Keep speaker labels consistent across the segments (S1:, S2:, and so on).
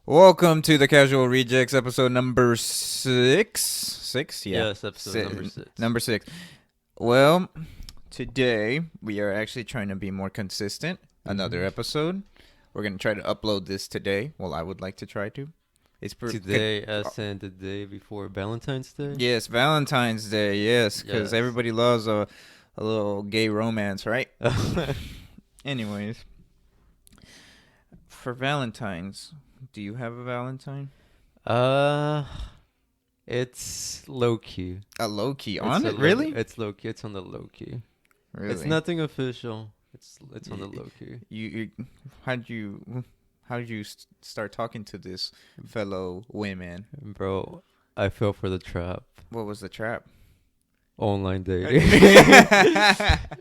S1: Welcome to the Casual Rejects episode number 6. 6? Yeah.
S2: Yes, episode number 6.
S1: Number 6. Well, today we are actually trying to be more consistent. Another episode. We're going to try to upload this today. Well, I would like to try to.
S2: Today, as in the day before Valentine's Day?
S1: Yes, Valentine's Day, yes. Because everybody loves a little gay romance, right? Anyways. For Valentine's, do you have a Valentine?
S2: It's low-key.
S1: A low-key?
S2: Really? It's low-key. It's on the low-key.
S1: Really?
S2: It's nothing official. It's on the low-key.
S1: How did you start talking to this fellow women?
S2: Bro, I fell for the trap.
S1: What was the trap?
S2: Online dating.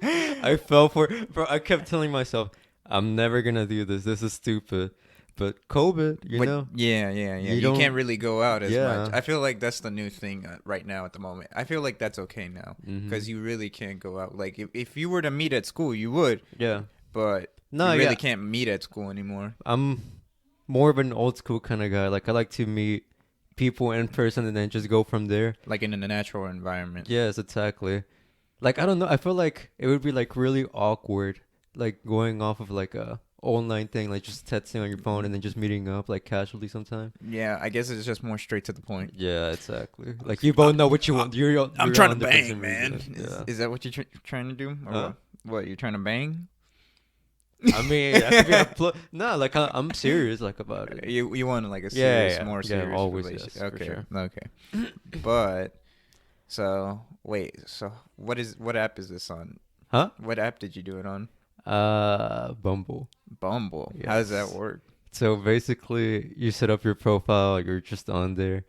S2: I fell for... Bro, I kept telling myself, I'm never gonna do this. This is stupid. But COVID, you know?
S1: Yeah. You can't really go out as much. I feel like that's the new thing right now at the moment. I feel like that's okay now because you really can't go out. Like, if you were to meet at school, you would. Yeah. But you really can't meet at school anymore.
S2: I'm more of an old school kind of guy. Like, I like to meet people in person and then just go from there.
S1: Like in a natural environment.
S2: Yes, exactly. Like, I don't know. I feel like it would be, like, really awkward, like, going off of, like, a online thing, like just texting on your phone and then just meeting up like casually sometime.
S1: Yeah, I guess it's just more straight to the point.
S2: Yeah, exactly. Like you both know what you want.
S1: I'm trying to bang, man.
S2: Yeah.
S1: Is that what you're trying to do? Or what? You're trying to bang?
S2: I mean, I could be no, like I'm serious, like about it.
S1: You want like a serious, more
S2: serious
S1: serious
S2: always,
S1: relationship?
S2: yes,
S1: okay,
S2: for sure.
S1: Okay. But so wait, so what app is this on?
S2: Huh?
S1: What app did you do it on?
S2: Bumble.
S1: Yes. How does that work?
S2: So basically, you set up your profile. You're just on there,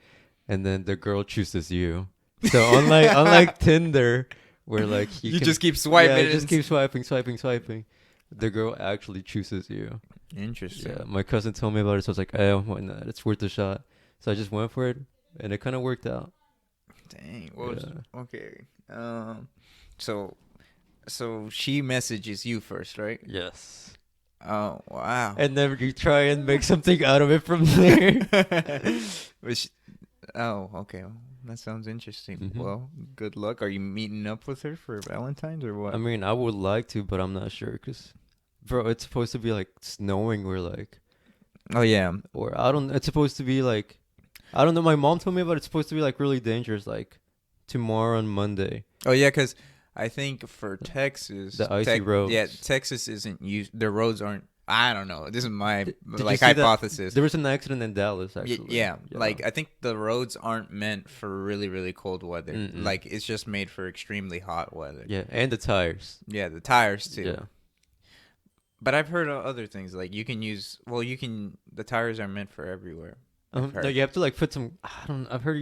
S2: and then the girl chooses you. So unlike Tinder, where like you
S1: just keep swiping.
S2: Yeah, just keep swiping. The girl actually chooses you.
S1: Interesting.
S2: Yeah, my cousin told me about it, so I was like, "Oh, why not? It's worth a shot." So I just went for it, and it kind of worked out.
S1: Dang. Okay. So she messages you first, right?
S2: Yes.
S1: Oh, wow.
S2: And then you try and make something out of it from there.
S1: Okay. That sounds interesting. Well, good luck. Are you meeting up with her for Valentine's or what?
S2: I mean, I would like to, but I'm not sure because, bro, it's supposed to be like snowing or like.
S1: Oh, yeah.
S2: Or it's supposed to be like, I don't know. My mom told me about it's supposed to be like really dangerous, like tomorrow on Monday.
S1: Oh, yeah, because I think for Texas,
S2: the icy roads.
S1: Yeah, Texas isn't used. The roads aren't. I don't know. This is my hypothesis.
S2: There was an accident in Dallas, actually.
S1: Yeah. Like I think the roads aren't meant for really, really cold weather. Mm-mm. Like it's just made for extremely hot weather.
S2: Yeah, and the tires.
S1: Yeah, the tires too.
S2: Yeah.
S1: But I've heard of other things like you can use. Well, the tires are meant for everywhere.
S2: No, you have to like put some. I've heard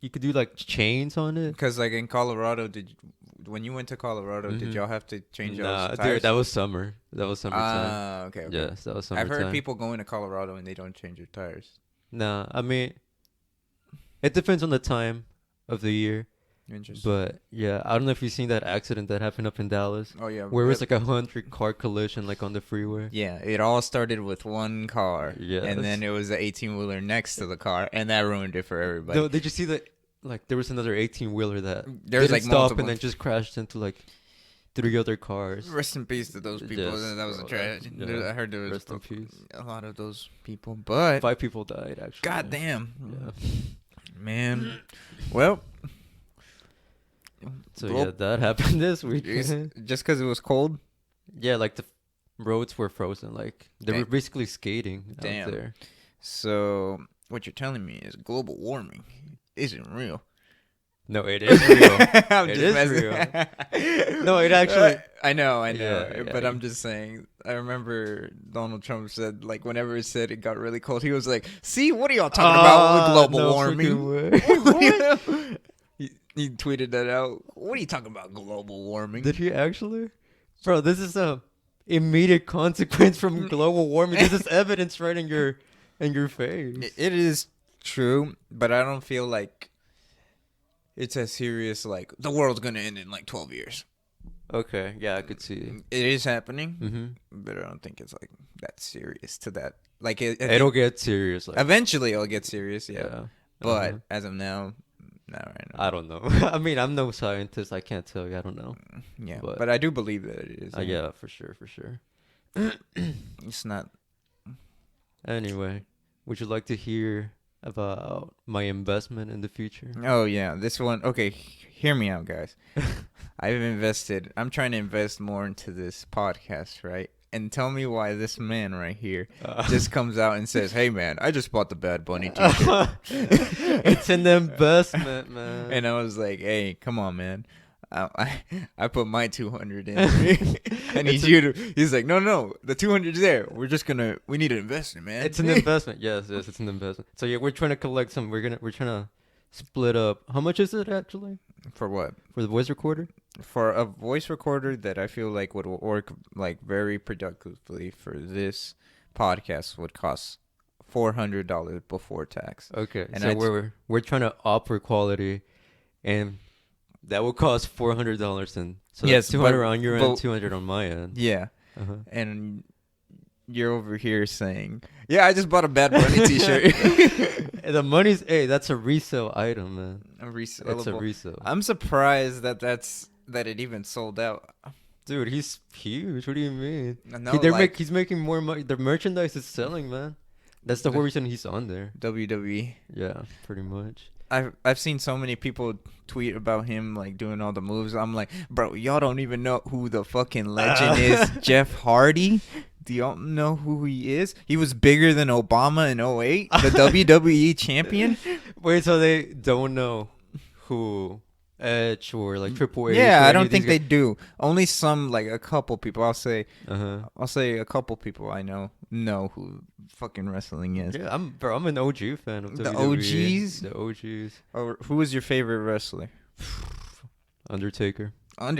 S2: you could do like chains on it.
S1: Because like in Colorado, when you went to Colorado, did y'all have to change y'all's tires?
S2: Dude, that was summer. That was summertime.
S1: Okay.
S2: Yes, that was summertime.
S1: I've heard people going to Colorado and they don't change their tires.
S2: Nah, I mean, it depends on the time of the year.
S1: Interesting.
S2: But yeah, I don't know if you've seen that accident that happened up in Dallas.
S1: Oh yeah.
S2: Where it was like 100-car collision like on the freeway.
S1: Yeah, it all started with one car. Yeah. And then it was the 18-wheeler next to the car, and that ruined it for everybody.
S2: No, did you see that? Like there was another 18-wheeler that
S1: didn't
S2: like stop multiple. And then just crashed into like 3 other cars.
S1: Rest in peace to those people. Yes, that was a tragedy. Yeah. I heard there was a lot of those people, but
S2: 5 people died actually.
S1: God damn. Yeah. Man. Well.
S2: So that happened this week.
S1: Just because it was cold?
S2: Yeah, like the roads were frozen. Like they were basically skating out there.
S1: So what you're telling me is global warming isn't real.
S2: No, it is real. It is real. No, it actually.
S1: I know. But I'm just saying. I remember Donald Trump said, like, whenever it said it got really cold, he was like, "See, what are y'all talking about with global warming?" He tweeted that out. What are you talking about, global warming?
S2: Did he actually? Bro, this is a immediate consequence from global warming. This is evidence right in your face.
S1: It is true, but I don't feel like it's as serious. Like the world's gonna end in like 12 years.
S2: Okay, yeah, I could see.
S1: It is happening, but I don't think it's like that serious to that. Like
S2: it'll get serious. Like,
S1: eventually, it'll get serious. Yeah,
S2: yeah.
S1: But as of now, not right now.
S2: I don't know. I mean, I'm no scientist. I can't tell you. I don't know.
S1: Yeah, but I do believe that it is.
S2: Yeah, for sure, for sure.
S1: It's not.
S2: Anyway, would you like to hear about my investment in the future?
S1: Oh yeah, this one. Okay, hear me out, guys. I'm trying to invest more into this podcast, right? And tell me why this man right here just comes out and says, "Hey man, I just bought the Bad Bunny t-shirt."
S2: It's an investment, man.
S1: And I was like, "Hey, come on, man. I put my 200 in." And he's like, no, the 200's there. We need to invest it, man.
S2: It's an investment. Yes, it's an investment. So yeah, we're trying to collect some. We're trying to split up. How much is it actually?
S1: For what?
S2: For the voice recorder?
S1: For a voice recorder that I feel like would work like very productively for this podcast would cost $400 before tax.
S2: Okay, and so we're trying to opt for quality, and that will cost $400. And so yes, 200 on your end, 200 on my end.
S1: Yeah, and you're over here saying, "Yeah, I just bought a Bad Bunny t-shirt."
S2: The money's that's a resale item, man.
S1: A resale.
S2: It's a resale.
S1: I'm surprised that it even sold out.
S2: Dude, he's huge. What do you mean?
S1: No,
S2: he's making more money. The merchandise is selling, man. That's the whole reason he's on there.
S1: WWE.
S2: Yeah, pretty much.
S1: I've seen so many people tweet about him like doing all the moves. I'm like, bro, y'all don't even know who the fucking legend is. Jeff Hardy. Do y'all know who he is? He was bigger than Obama in 2008, the WWE champion.
S2: Wait, so they don't know who Edge or like Triple H?
S1: Yeah, I don't think they do. Only some, like a couple people. I'll say a couple people I know who fucking wrestling is.
S2: Yeah, I'm an OG fan of
S1: the
S2: WWE.
S1: OGs.
S2: The OGs.
S1: Oh, who was your favorite wrestler?
S2: Undertaker.
S1: Why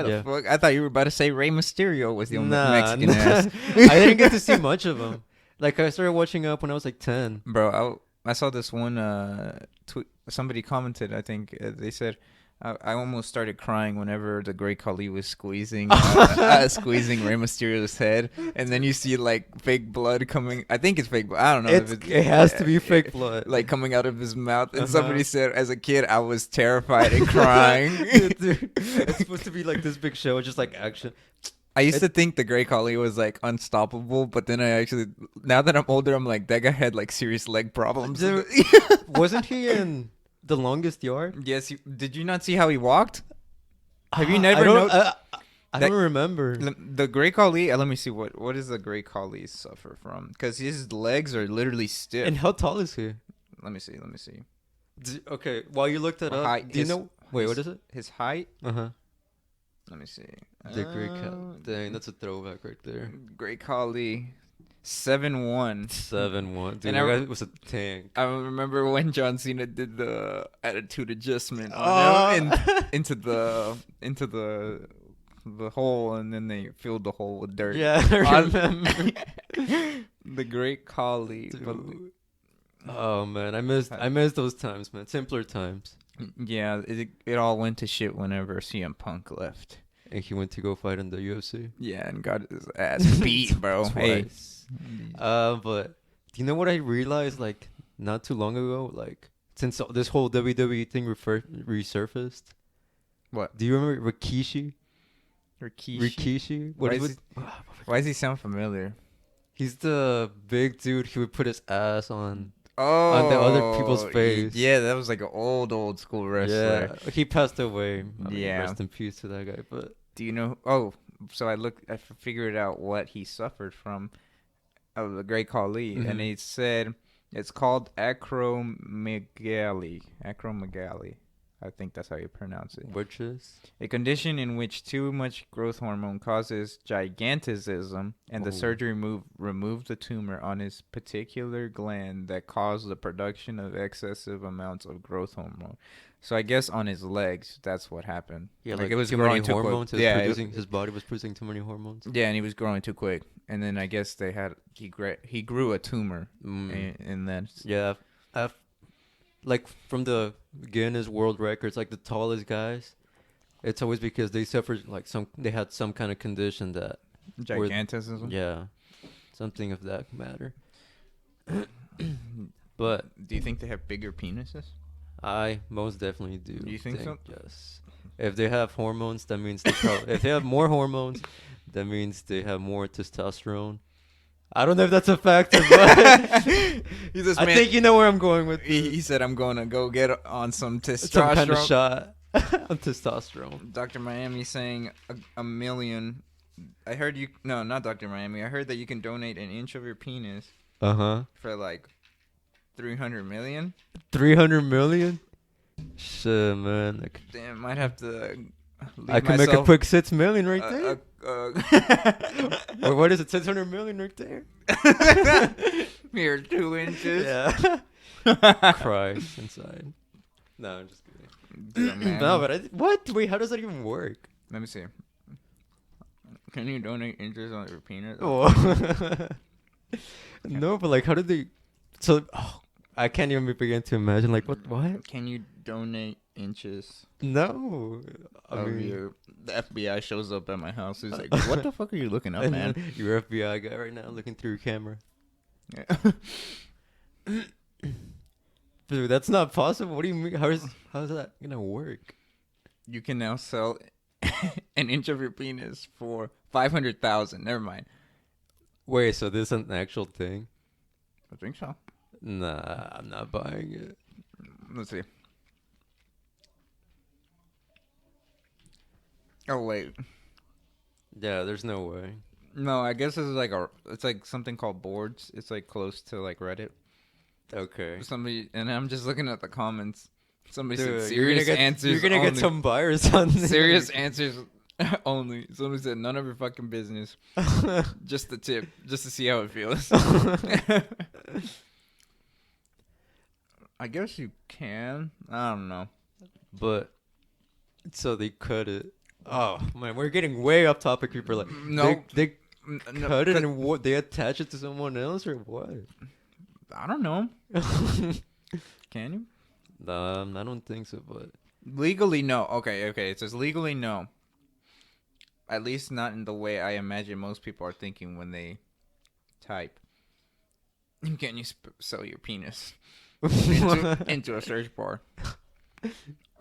S1: the fuck? I thought you were about to say Rey Mysterio was the only Mexican ass.
S2: I didn't get to see much of him. Like, I started watching up when I was like 10.
S1: Bro, I saw this one tweet. Somebody commented, I think, they said, I almost started crying whenever the Great Khali was squeezing Rey Mysterio's head, and then you see like fake blood coming. I think it's fake blood. I don't know.
S2: It has to be fake blood,
S1: like coming out of his mouth. And somebody said, as a kid, I was terrified and crying.
S2: Dude, it's supposed to be like this big show, just like action.
S1: I used to think the Great Khali was like unstoppable, but then now that I'm older, I'm like, that guy had like serious leg problems.
S2: Dude, wasn't he in The Longest Yard?
S1: Yes. Did you not see how he walked? Have you never noticed?
S2: I don't remember.
S1: The Great Khali, let me see, what does the Great Khali suffer from? Because his legs are literally stiff.
S2: And how tall is he?
S1: Let me see.
S2: Okay, while you looked that up, do you know? Wait, what is it?
S1: His height? Let me see.
S2: The Great Khali. Dang, that's a throwback right there.
S1: Great Khali. 7'1".
S2: 7'1". Dude, that was a tank.
S1: I remember when John Cena did the attitude adjustment on him into the hole, and then they filled the hole with dirt.
S2: Yeah, I remember.
S1: The Great Khali.
S2: Oh man, I missed those times, man. Simpler times.
S1: Yeah, it all went to shit whenever CM Punk left.
S2: And he went to go fight in the UFC.
S1: Yeah, and got his ass beat, bro.
S2: Twice. Hey. But do you know what I realized like not too long ago? Like since this whole WWE thing resurfaced.
S1: What?
S2: Do you remember Rikishi?
S1: Rikishi? Why does he sound familiar?
S2: He's the big dude who would put his ass on the other people's face.
S1: Yeah, that was like an old school wrestler.
S2: Yeah, he passed away.
S1: Yeah,
S2: rest in peace to that guy. But
S1: do you know? Oh, so I figured out what he suffered from of the Great Khali, and he said it's called acromegaly. Acromegaly. I think that's how you pronounce it.
S2: Which is
S1: a condition in which too much growth hormone causes gigantism, and the surgery removed the tumor on his particular gland that caused the production of excessive amounts of growth hormone. So I guess on his legs, that's what happened.
S2: Yeah, like it was growing too quick. His body was producing too many hormones.
S1: Yeah, and he was growing too quick, and then I guess he grew a tumor, and then
S2: like from the Guinness World Records, like the tallest guys, it's always because they suffered like they had some kind of condition that
S1: gigantism.
S2: Yeah, something of that matter. But
S1: do you think they have bigger penises?
S2: I most definitely do.
S1: You think so?
S2: Yes. If they have hormones, that means if they have more hormones, that means they have more testosterone. I don't know if that's a factor, but I think you know where I'm going with this.
S1: He said, I'm going to go get on some testosterone.
S2: Some kind of shot on testosterone.
S1: Dr. Miami saying a million. I heard you... No, not Dr. Miami. I heard that you can donate an inch of your penis. For like 300 million.
S2: 300 million? Shit, man.
S1: Damn, might have to...
S2: I can make a quick 6 million right there. What is it? 600 million right there.
S1: Mere 2 inches.
S2: Yeah. Christ inside. No, I'm just kidding. No, but what? Wait, how does that even work?
S1: Let me see. Can you donate inches on your penis?
S2: Oh. No, but like, how did they? So, I can't even begin to imagine. Like, what?
S1: Can you donate inches?
S2: No.
S1: The FBI shows up at my house. He's like, "What the fuck are you looking up, man?"
S2: You're FBI guy right now, looking through your camera. Yeah. Dude, that's not possible. What do you mean? How is that gonna work?
S1: You can now sell an inch of your penis for 500,000. Never mind.
S2: Wait, so this is an actual thing?
S1: I think so.
S2: Nah, I'm not buying it.
S1: Let's see. Oh wait.
S2: Yeah, there's no way.
S1: No, I guess this is like it's like something called boards. It's like close to like Reddit.
S2: Okay.
S1: And I'm just looking at the comments. Somebody said serious answers.
S2: You're gonna get some buyers on this.
S1: Serious answers only. Somebody said none of your fucking business. Just the tip, just to see how it feels. I guess you can. I don't know.
S2: But so they cut it. Oh man, we're getting way off topic. People are like,
S1: no,
S2: they cut it and what? They attach it to someone else or what?
S1: I don't know. Can you?
S2: I don't think so. But
S1: legally, no. Okay. It says legally, no. At least not in the way I imagine most people are thinking when they type. Can you sell your penis into a search bar?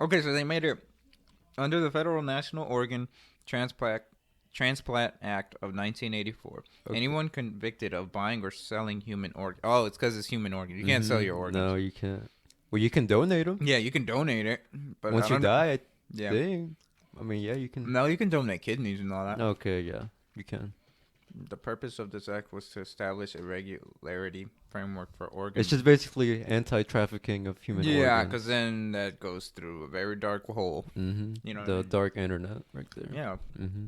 S1: Okay, so they made it under the Federal National Organ Transplant Act of 1984. Okay. Anyone convicted of buying or selling human organs. Oh, it's because it's human organs. You can't sell your organs.
S2: No, you can't. Well, you can donate them.
S1: Yeah, you can donate it. But
S2: once you die, I mean, yeah, you can.
S1: No, you can donate kidneys and all that.
S2: Okay, yeah, you can.
S1: The purpose of this act was to establish a regularity framework for organs.
S2: It's just basically anti-trafficking of human organs.
S1: Yeah, because then that goes through a very dark hole.
S2: Mm-hmm. You know, the dark internet right there.
S1: Yeah. Mm-hmm.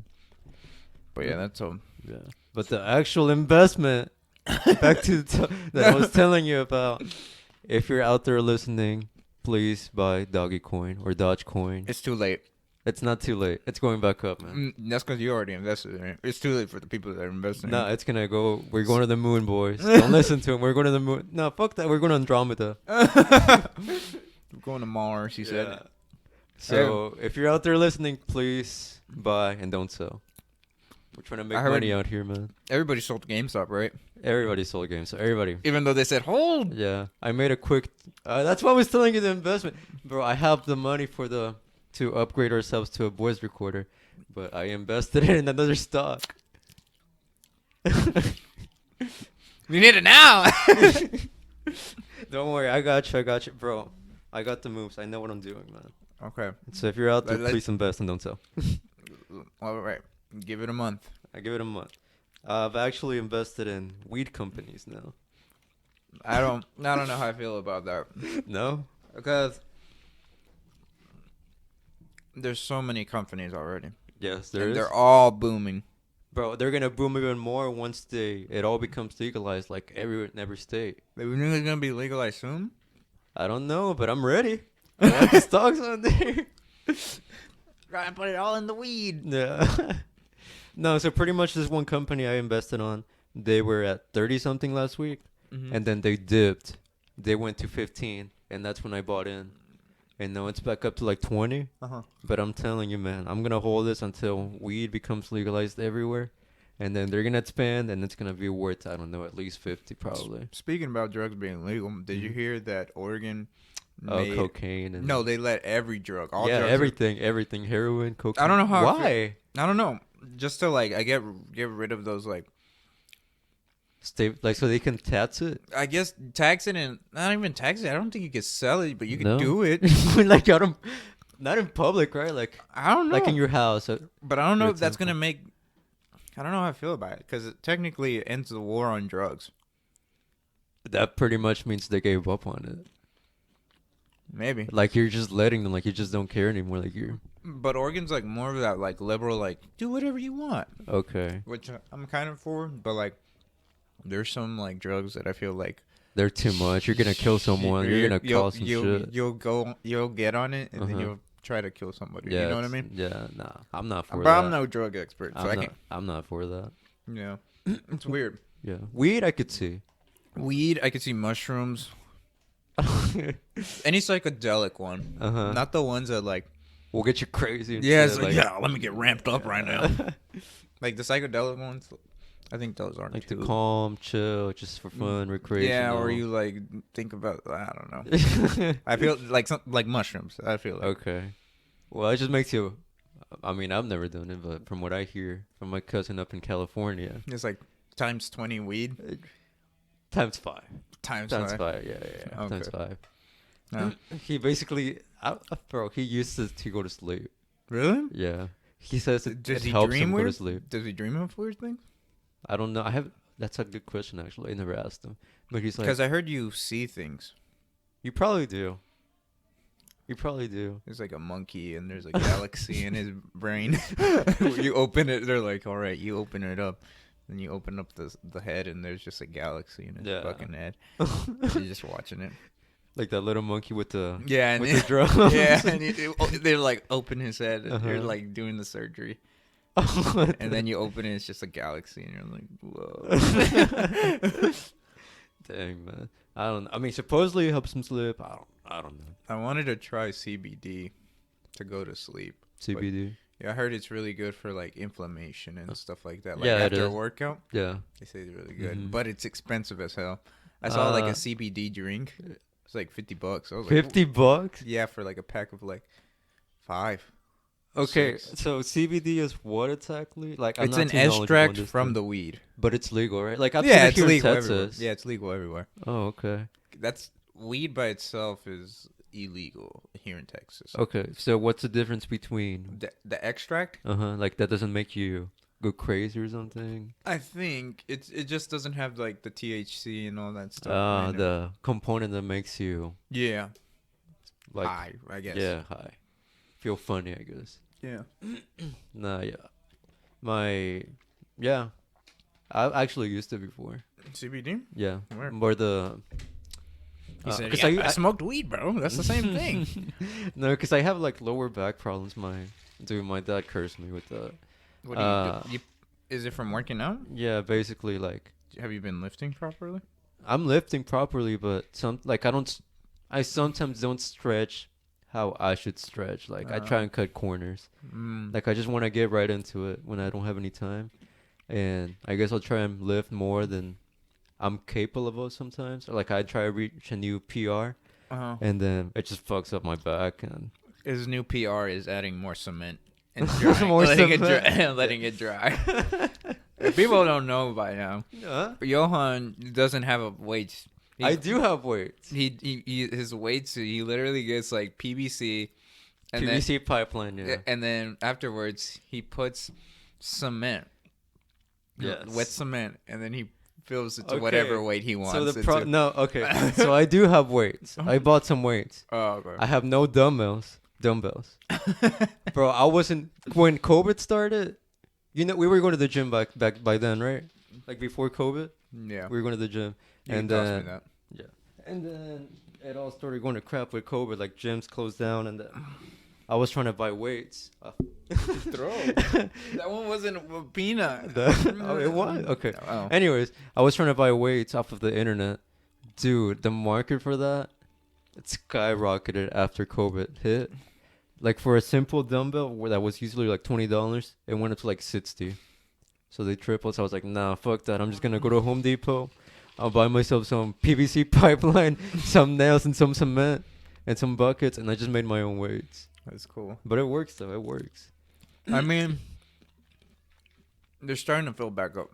S1: But yeah, that's all.
S2: Yeah. But the actual investment, back to that I was telling you about. If you're out there listening, please buy Doggy Coin or Dogecoin.
S1: It's too late.
S2: It's not too late. It's going back up, man.
S1: That's because you already invested in it. It's too late for the people that are investing.
S2: No, it's gonna go. We're going to the moon, boys. Don't listen to him. We're going to the moon. No, fuck that. We're going to Andromeda.
S1: We're going to Mars. He said.
S2: So if you're out there listening, please buy and don't sell. We're trying to make money out here, man.
S1: Everybody sold GameStop, right?
S2: Everybody sold GameStop. Everybody.
S1: Even though they said hold.
S2: Yeah, I made a quick. That's why I was telling you the investment, bro. I have the money to upgrade ourselves to a voice recorder, but I invested it in another stock.
S1: We need it now.
S2: Don't worry, I got you, bro. I got the moves. I know what I'm doing, man.
S1: Okay.
S2: So if you're out there, please invest and don't sell.
S1: All right. Give it a month.
S2: I give it a month. I've actually invested in weed companies now.
S1: I don't know how I feel about that.
S2: No?
S1: Because there's so many companies already.
S2: Yes, there is.
S1: They're all booming.
S2: Bro, they're going to boom even more once it all becomes legalized, like in every state.
S1: Maybe you think it's going to be legalized soon?
S2: I don't know, but I'm ready. I have the stocks on there.
S1: Try and put it all in the weed.
S2: Yeah. No, so pretty much this one company I invested on, they were at 30-something last week, and then they dipped. They went to 15, and that's when I bought in. and now it's back up to like 20. But I'm telling you, man, I'm gonna hold this until weed becomes legalized everywhere, and then they're gonna expand, and it's gonna be worth, I don't know, at least 50 probably.
S1: Speaking about drugs being legal, did you hear that Oregon made
S2: cocaine? And
S1: no, they let every drug, all
S2: drugs, everything, heroin, cocaine.
S1: I don't know how.
S2: Why?
S1: I don't know. Just to like, I get rid of those like.
S2: So they can tax it.
S1: I guess tax it and not even tax it. I don't think you can sell it, but you can do it.
S2: Like not in public, right? Like
S1: I don't know.
S2: Like in your house.
S1: But I don't know if that's gonna make. I don't know how I feel about it because technically it ends the war on drugs.
S2: That pretty much means they gave up on it.
S1: Maybe.
S2: Like you're just letting them. Like you just don't care anymore. Like you're.
S1: But Oregon's like more of that like liberal, like do whatever you want.
S2: Okay.
S1: Which I'm kind of for, but like. There's some like drugs that I feel like
S2: they're too much. You're gonna kill someone. You're gonna cause some shit.
S1: You'll get on it and then you'll try to kill somebody.
S2: Yeah,
S1: you know what I mean?
S2: Yeah, nah, I'm not for that.
S1: But I'm no drug expert, so
S2: I'm not for that.
S1: Yeah, it's weird.
S2: Yeah, weed I could see.
S1: Weed I could see. Mushrooms. Any psychedelic one, not the ones that like
S2: will get you crazy.
S1: Yeah, it's like, yeah. Let me get ramped up right now. Like the psychedelic ones. I think those aren't
S2: like the calm, chill, just for fun, recreation.
S1: Yeah, or you like think about I don't know. I feel like mushrooms. I feel like.
S2: Okay. Well, it just makes you. I mean, I've never done it, but from what I hear from my cousin up in California,
S1: it's like times 20 weed.
S2: Times 5.
S1: Times 5.
S2: Yeah.
S1: Okay.
S2: Times 5.
S1: No.
S2: He basically, bro, he used to go to sleep.
S1: Really?
S2: Yeah. He says it helps him go to sleep.
S1: Does he dream of weird things?
S2: I don't know. That's a good question, actually. I never asked him. But he's like...
S1: Because I heard you see things.
S2: You probably do.
S1: There's like a monkey and there's a galaxy in his brain. You open it, they're like, all right, you open it up. Then you open up the head and there's just a galaxy in his fucking head. You're just watching it.
S2: Like that little monkey with the
S1: the
S2: drum.
S1: Yeah, and they like open his head and you're like doing the surgery. And then you open it, it's just a galaxy, and you're like, whoa.
S2: Dang, man. I don't know. I mean, supposedly it helps him sleep. I don't know.
S1: I wanted to try CBD to go to sleep.
S2: CBD?
S1: Yeah, I heard it's really good for like inflammation and stuff like that. Like
S2: yeah,
S1: after a workout.
S2: Yeah.
S1: They say it's really good. But it's expensive as hell. I saw like a CBD drink. It's like $50. I was like,
S2: $50?
S1: Yeah, for like a pack of like 5.
S2: Okay, so CBD is what exactly? Like,
S1: it's an extract from the weed,
S2: but it's legal, right? Like,
S1: it's legal everywhere. Yeah, it's legal everywhere.
S2: Oh, okay.
S1: That's weed by itself is illegal here in Texas.
S2: Okay, so what's the difference between
S1: the extract?
S2: Like that doesn't make you go crazy or something?
S1: I think it just doesn't have like the THC and all that stuff.
S2: The component that makes you
S1: like high, I guess.
S2: Yeah, high. Feel funny, I guess.
S1: Yeah.
S2: Nah, yeah. I've actually used it before.
S1: CBD?
S2: Yeah.
S1: Where?
S2: More the...
S1: He said, I smoked weed, bro. That's the same thing.
S2: No, because I have like lower back problems. My dad cursed me with that.
S1: What do you do? Is it from working out?
S2: Yeah, basically like...
S1: Have you been lifting properly?
S2: I'm lifting properly, but I sometimes don't stretch how I should stretch. Like I try and cut corners. Like I just want to get right into it when I don't have any time, and I guess I'll try and lift more than I'm capable of sometimes. Like I try to reach a new PR, and then it just fucks up my back. And
S1: his new PR is adding more cement and letting it dry. People don't know by now. Johan doesn't have a weight.
S2: I do have weights.
S1: His weights. He literally gets like PVC, and
S2: PVC pipeline. Yeah.
S1: And then afterwards he puts cement.
S2: Yes.
S1: Wet cement, and then he fills it to whatever weight he wants.
S2: So so I do have weights. I bought some weights.
S1: Oh, okay.
S2: I have no dumbbells. Bro, I wasn't when COVID started. We were going to the gym back by then, right? Like before COVID.
S1: Yeah.
S2: We were going to the gym. And then, and then it all started going to crap with COVID. Like gyms closed down, and I was trying to buy weights.
S1: Throw. That one wasn't a peanut.
S2: It was okay. Oh. Anyways, I was trying to buy weights off of the internet, dude. The market for that it skyrocketed after COVID hit. Like for a simple dumbbell that was usually like $20, it went up to like 60. So they tripled. So I was like, nah, fuck that. I'm just gonna go to Home Depot. I'll buy myself some PVC pipeline, some nails, and some cement, and some buckets, and I just made my own weights.
S1: That's cool.
S2: But it works though. It works.
S1: I mean, they're starting to fill back up.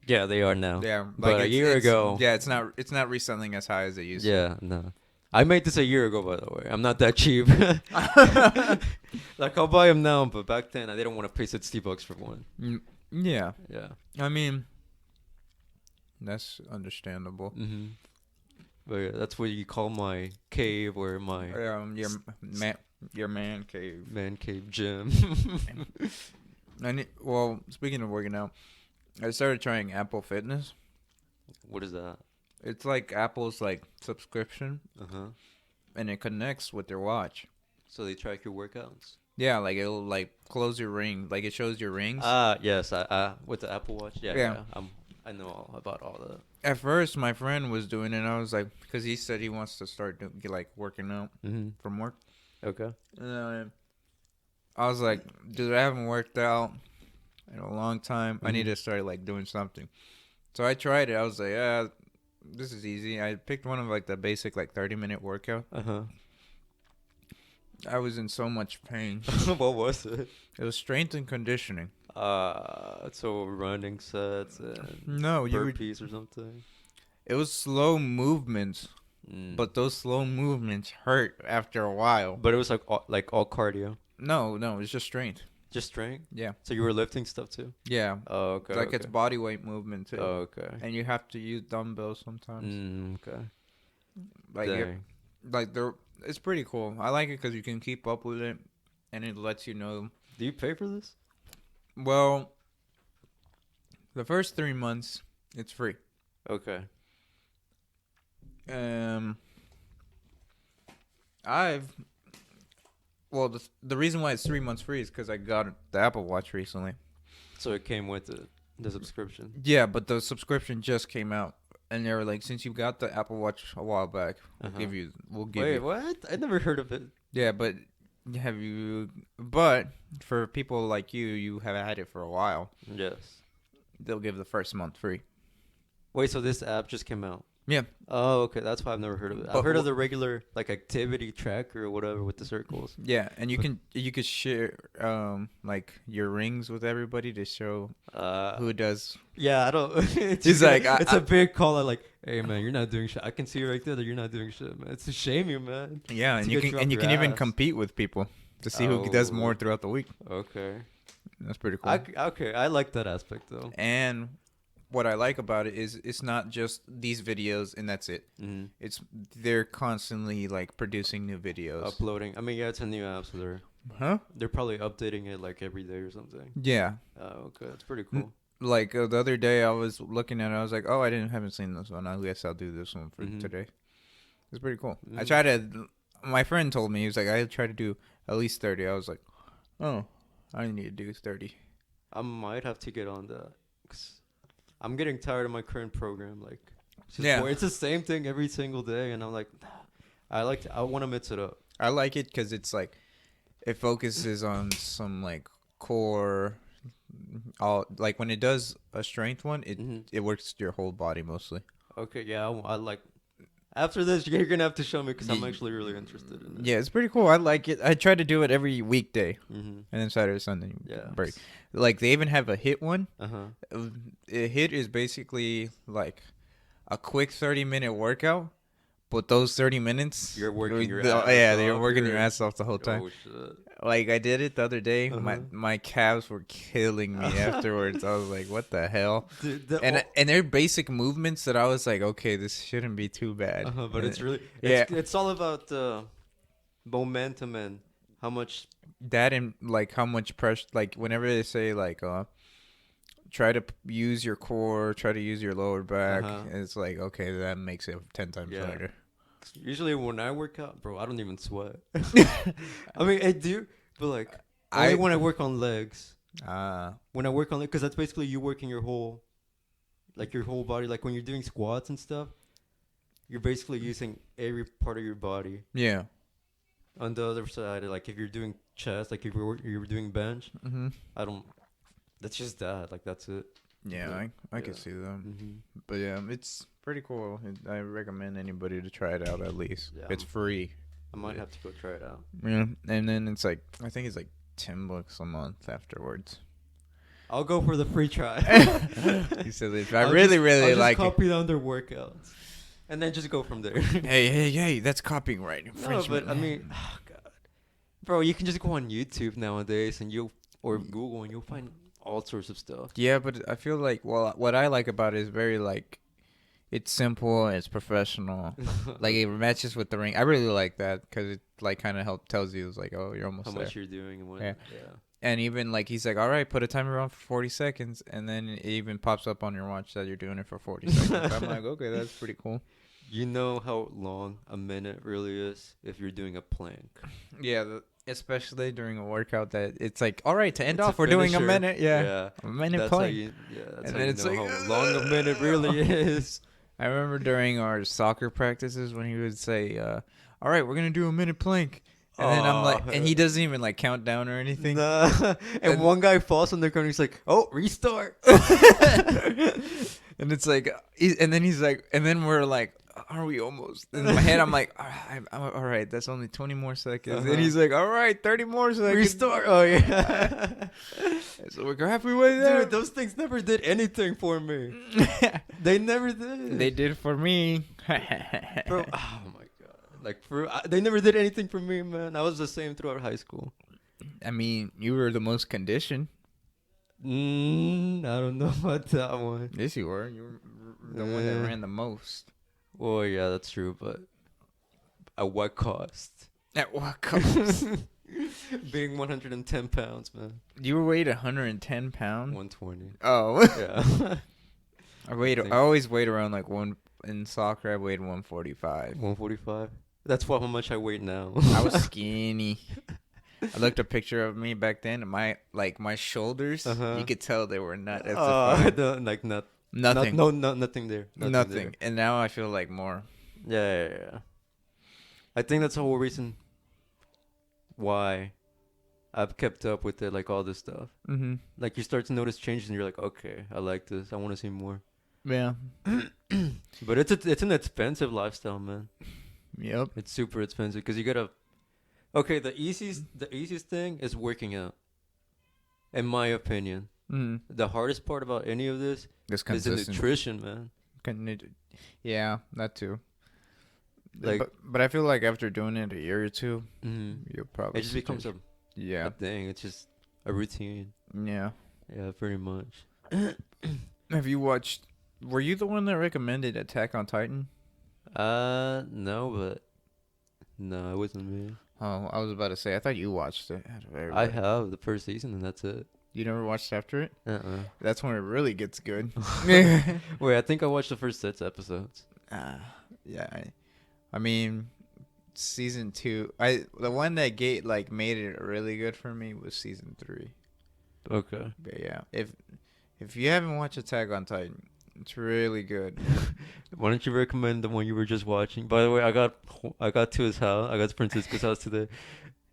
S2: Yeah, they are now.
S1: Yeah,
S2: like but a year ago.
S1: Yeah, it's not reselling as high as it used to.
S2: Yeah, no. I made this a year ago, by the way. I'm not that cheap. Like, I'll buy them now, but back then, I didn't want to pay $60 for one.
S1: Yeah.
S2: Yeah.
S1: I mean, that's understandable.
S2: Mm-hmm. But yeah, that's what you call my cave or my...
S1: your man cave.
S2: Man cave gym.
S1: Well, speaking of working out, I started trying Apple Fitness.
S2: What is that?
S1: It's like Apple's like subscription, and it connects with your watch.
S2: So they track your workouts.
S1: Yeah, like it'll like close your ring, like it shows your rings.
S2: Yes, with the Apple Watch. Yeah. I know all about all that.
S1: At first, my friend was doing it. And I was like, because he said he wants to start working out from work.
S2: Okay.
S1: And I was like, dude, I haven't worked out in a long time. I need to start like doing something. So I tried it. I was like, yeah. This is easy. I picked one of like the basic like 30-minute workout. I was in so much pain.
S2: What was it?
S1: It was strength and conditioning.
S2: So running sets and burpees or something.
S1: It was slow movements, but those slow movements hurt after a while.
S2: But it was like all cardio.
S1: No, it's just strength.
S2: Just strength?
S1: Yeah.
S2: So you were lifting stuff too?
S1: Yeah.
S2: Oh, okay.
S1: Like it's body weight movement too.
S2: Oh, okay.
S1: And you have to use dumbbells sometimes.
S2: Okay.
S1: It's pretty cool. I like it because you can keep up with it, and it lets you know.
S2: Do you pay for this?
S1: Well, the first 3 months, it's free.
S2: Okay.
S1: The reason why it's 3 months free is because I got the Apple Watch recently.
S2: So it came with the subscription?
S1: Yeah, but the subscription just came out. And they were like, since you got the Apple Watch a while back, we'll give you.
S2: Wait, what? I never heard of it.
S1: Yeah, but But for people like you have had it for a while.
S2: Yes.
S1: They'll give the first month free.
S2: Wait, so this app just came out?
S1: Yeah.
S2: Oh, okay. That's why I've never heard of it. I've heard of the regular like activity tracker or whatever with the circles.
S1: Yeah, and you could share like your rings with everybody to show who does.
S2: Yeah, I don't.
S1: It's
S2: a big call out like, hey man, you're not doing shit. I can see right there that you're not doing shit, man. It's a shame you, man.
S1: Yeah, and you can even compete with people to see who does more throughout the week.
S2: Okay.
S1: That's pretty cool.
S2: Okay, I like that aspect though.
S1: And what I like about it is it's not just these videos and that's it. They're constantly like producing new videos,
S2: uploading. I mean, yeah, it's a new app, so they're probably updating it like every day or something.
S1: Yeah.
S2: Okay, that's pretty cool.
S1: Like the other day, I was looking at it. I was like, oh, haven't seen this one. I guess I'll do this one for today. It's pretty cool. I tried to. My friend told me, he was like, I try to do at least 30. I was like, oh, I need to do 30.
S2: I might have to get on that. I'm getting tired of my current program. Like, it's the same thing every single day, and I'm like, I want to mix it up.
S1: I like it because it's like, it focuses on some like core. Like when it does a strength one, it works your whole body mostly.
S2: Okay, yeah, I like. After this, you're gonna have to show me because I'm actually really interested in it.
S1: Yeah, it's pretty cool. I like it. I try to do it every weekday, and then Saturday, Sunday break. Like they even have a HIIT one. A HIIT is basically like a quick 30-minute workout, but those 30 minutes
S2: you're working your ass off.
S1: Yeah, you're working your ass off the whole time.
S2: Oh shit.
S1: Like I did it the other day. My calves were killing me afterwards. I was like, "What the hell?" Dude, and they're basic movements that I was like, "Okay, this shouldn't be too bad."
S2: But it's really it's all about momentum and how much
S1: that and like how much pressure. Like whenever they say like, try to use your core, try to use your lower back. It's like, okay, that makes it 10 times harder.
S2: Usually when I work out, bro, I don't even sweat. I mean, I do, but like when I work on legs. When I work on it, because that's basically you working your whole body. Like when you're doing squats and stuff, you're basically using every part of your body.
S1: Yeah.
S2: On the other side, like if you're doing chest, like if you're doing bench, that's just that. Like that's it.
S1: Yeah, I can see that. But yeah, it's pretty cool. I recommend anybody to try it out at least. Yeah, it's free.
S2: I might have to go try it out.
S1: Yeah, and then it's like I think it's like $10 a month afterwards.
S2: I'll go for the free try.
S1: He said if I really like it.
S2: I'll copy on their workouts. And then just go from there.
S1: Hey, that's copyright
S2: infringement. No, but I mean, oh God. Bro, you can just go on YouTube nowadays or Google and you'll find all sorts of stuff.
S1: Yeah, but I feel like, what I like about it is very, like, it's simple, it's professional. Like, it matches with the ring. I really like that because it, like, kind of tells you, it's like, oh, you're almost there. How
S2: much you're doing and what.
S1: Yeah. And even, like, he's like, all right, put a timer on for 40 seconds. And then it even pops up on your watch that you're doing it for 40 seconds. I'm like, okay, that's pretty cool.
S2: You know how long a minute really is if you're doing a plank.
S1: Yeah, especially during a workout that it's like, all right, to end off, we're doing a minute. Yeah. A minute plank.
S2: That's how you know how long a minute really is.
S1: I remember during our soccer practices when he would say, all right, we're going to do a minute plank. And then I'm like, and he doesn't even like count down or anything.
S2: Nah. And one guy falls on the ground. He's like, oh, restart.
S1: And it's like, and then he's like, and then we're like, are we almost? In my head, I'm like, I'm all right, that's only 20 more seconds. And he's like, all right, 30 more seconds.
S2: Restart. Oh, yeah.
S1: So we're halfway there.
S2: Dude, those things never did anything for me. They never did.
S1: They did for me.
S2: Bro, oh my. Like they never did anything for me, man. I was the same throughout high school.
S1: I mean, you were the most conditioned.
S2: I don't know about that one.
S1: Yes, you were. You were the one that ran the most.
S2: Well, yeah, that's true, but at what cost?
S1: At what cost?
S2: Being 110 pounds, man.
S1: You weighed 110 pounds?
S2: 120.
S1: Oh.
S2: Yeah.
S1: I always weighed around like one. In soccer, I weighed 145.
S2: 145? That's how much I weigh now.
S1: I was skinny. I looked a picture of me back then, and my shoulders, you could tell they were not.
S2: Nothing. Nothing there.
S1: Nothing.
S2: There.
S1: And now I feel like more.
S2: Yeah. I think that's the whole reason why I've kept up with it, like all this stuff. Mm-hmm. Like you start to notice changes, and you're like, okay, I like this. I want to see more.
S1: Yeah.
S2: But it's an expensive lifestyle, man.
S1: Yep.
S2: It's super expensive because you gotta. Okay, the easiest thing is working out. In my opinion, the hardest part about any of this is the nutrition, man.
S1: Yeah, that too. Like, but I feel like after doing it a year or two, you'll probably.
S2: It just becomes a thing. It's just a routine.
S1: Yeah.
S2: Yeah, pretty much.
S1: Have you watched? Were you the one that recommended Attack on Titan?
S2: No, it wasn't me.
S1: Oh, I was about to say, I thought you watched it.
S2: I have the first season, and that's it.
S1: You never watched after it? That's when it really gets good.
S2: Wait, I think I watched the first 6 episodes.
S1: Yeah. I mean, season 2. The one that made it really good for me was season 3.
S2: Okay.
S1: But yeah, if you haven't watched Attack on Titan, it's really good.
S2: Why don't you recommend the one you were just watching? By the way, I got to his house. I got to Francisco's house today,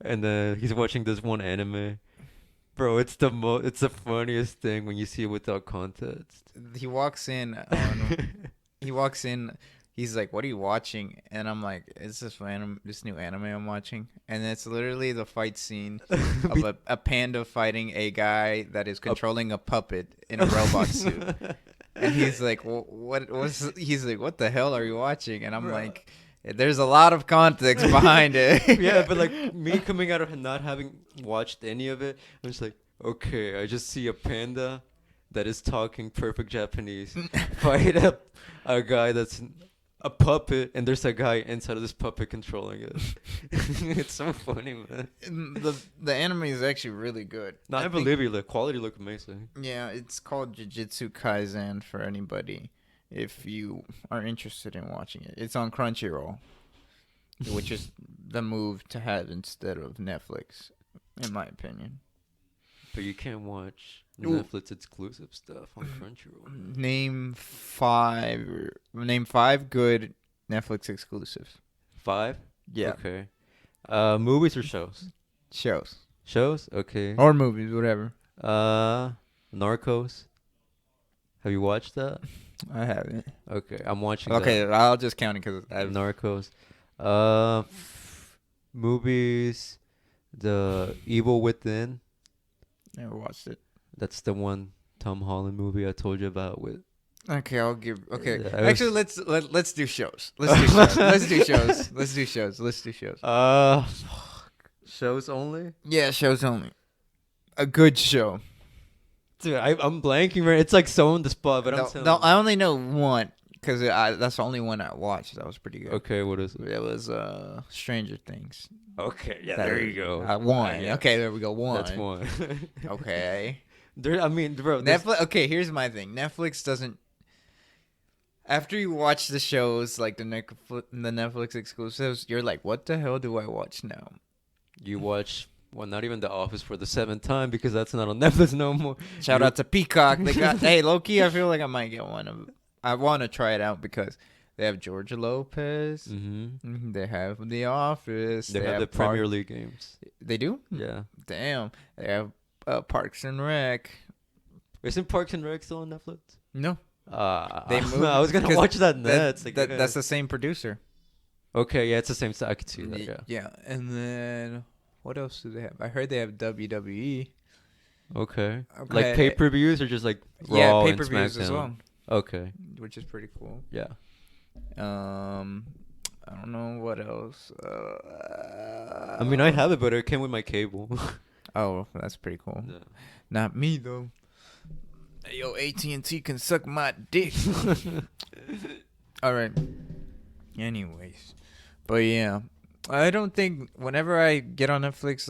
S2: and he's watching this one anime. Bro, it's the funniest thing when you see it without context.
S1: He walks in. He's like, "What are you watching?" And I'm like, "It's this new anime I'm watching." And it's literally the fight scene of a panda fighting a guy that is controlling a puppet in a robot suit. And he's like, he's like, "What the hell are you watching?" And I'm like, there's a lot of context behind it.
S2: Yeah, but like me coming out of not having watched any of it, I'm just like, okay, I just see a panda that is talking perfect Japanese fight up a guy that's a puppet, and there's a guy inside of this puppet controlling it. It's so funny, man.
S1: The anime is actually really good.
S2: No, I believe you. The quality look amazing.
S1: Yeah, it's called Jujutsu Kaisen for anybody if you are interested in watching it. It's on Crunchyroll, which is the move to have instead of Netflix, in my opinion.
S2: But you can't watch Netflix exclusive stuff on Crunchyroll.
S1: Name five good Netflix exclusives.
S2: 5?
S1: Yeah.
S2: Okay. Movies or shows?
S1: Shows.
S2: Shows? Okay.
S1: Or movies, whatever.
S2: Narcos. Have you watched that?
S1: I haven't.
S2: Okay, I'm watching
S1: Okay,
S2: that.
S1: I'll just count it because I've...
S2: Narcos. Movies. The Evil Within.
S1: Never watched it.
S2: That's the one Tom Holland movie I told you about with...
S1: Okay, I'll give... Okay.
S2: Yeah,
S1: Actually, let's do shows. Let's do shows. Let's do shows. Let's do shows. Let's do shows.
S2: Shows only?
S1: Yeah, shows only. A good show.
S2: Dude, I'm blanking, right? It's like so on the spot, but I'm telling you.
S1: I only know one because that's the only one I watched. That was pretty good.
S2: Okay, what is it?
S1: It was Stranger Things.
S2: Okay, yeah, there you go.
S1: One.
S2: Yeah.
S1: Okay, there we go. One.
S2: That's one.
S1: Okay.
S2: I mean, bro.
S1: Netflix. Okay, here's my thing. Netflix doesn't. After you watch the shows like the Netflix exclusives, you're like, what the hell do I watch now?
S2: You watch. Well, not even The Office for the 7th time because that's not on Netflix no more.
S1: Shout out to Peacock. They got hey, low key. I feel like I might get one of. I want to try it out because they have Georgia Lopez.
S2: Mm-hmm.
S1: They have The Office.
S2: They have the Premier League games.
S1: They do?
S2: Yeah.
S1: Damn. They have Parks and Rec.
S2: Isn't Parks and Rec still on Netflix?
S1: No.
S2: They moved. I was gonna watch that next.
S1: That's the same producer.
S2: Okay, yeah, it's the same. I could see that. Yeah.
S1: Yeah, and then. What else do they have? I heard they have WWE.
S2: Okay. Like pay-per-views or just like Raw
S1: yeah,
S2: and
S1: pay-per-views
S2: SmackDown?
S1: as well.
S2: Okay.
S1: Which is pretty cool.
S2: Yeah.
S1: I don't know what else.
S2: I mean, I have it, but it came with my cable.
S1: Oh, that's pretty cool.
S2: Yeah.
S1: Not me though. Hey, yo, AT&T can suck my dick. All right. Anyways, but yeah. I don't think whenever I get on Netflix,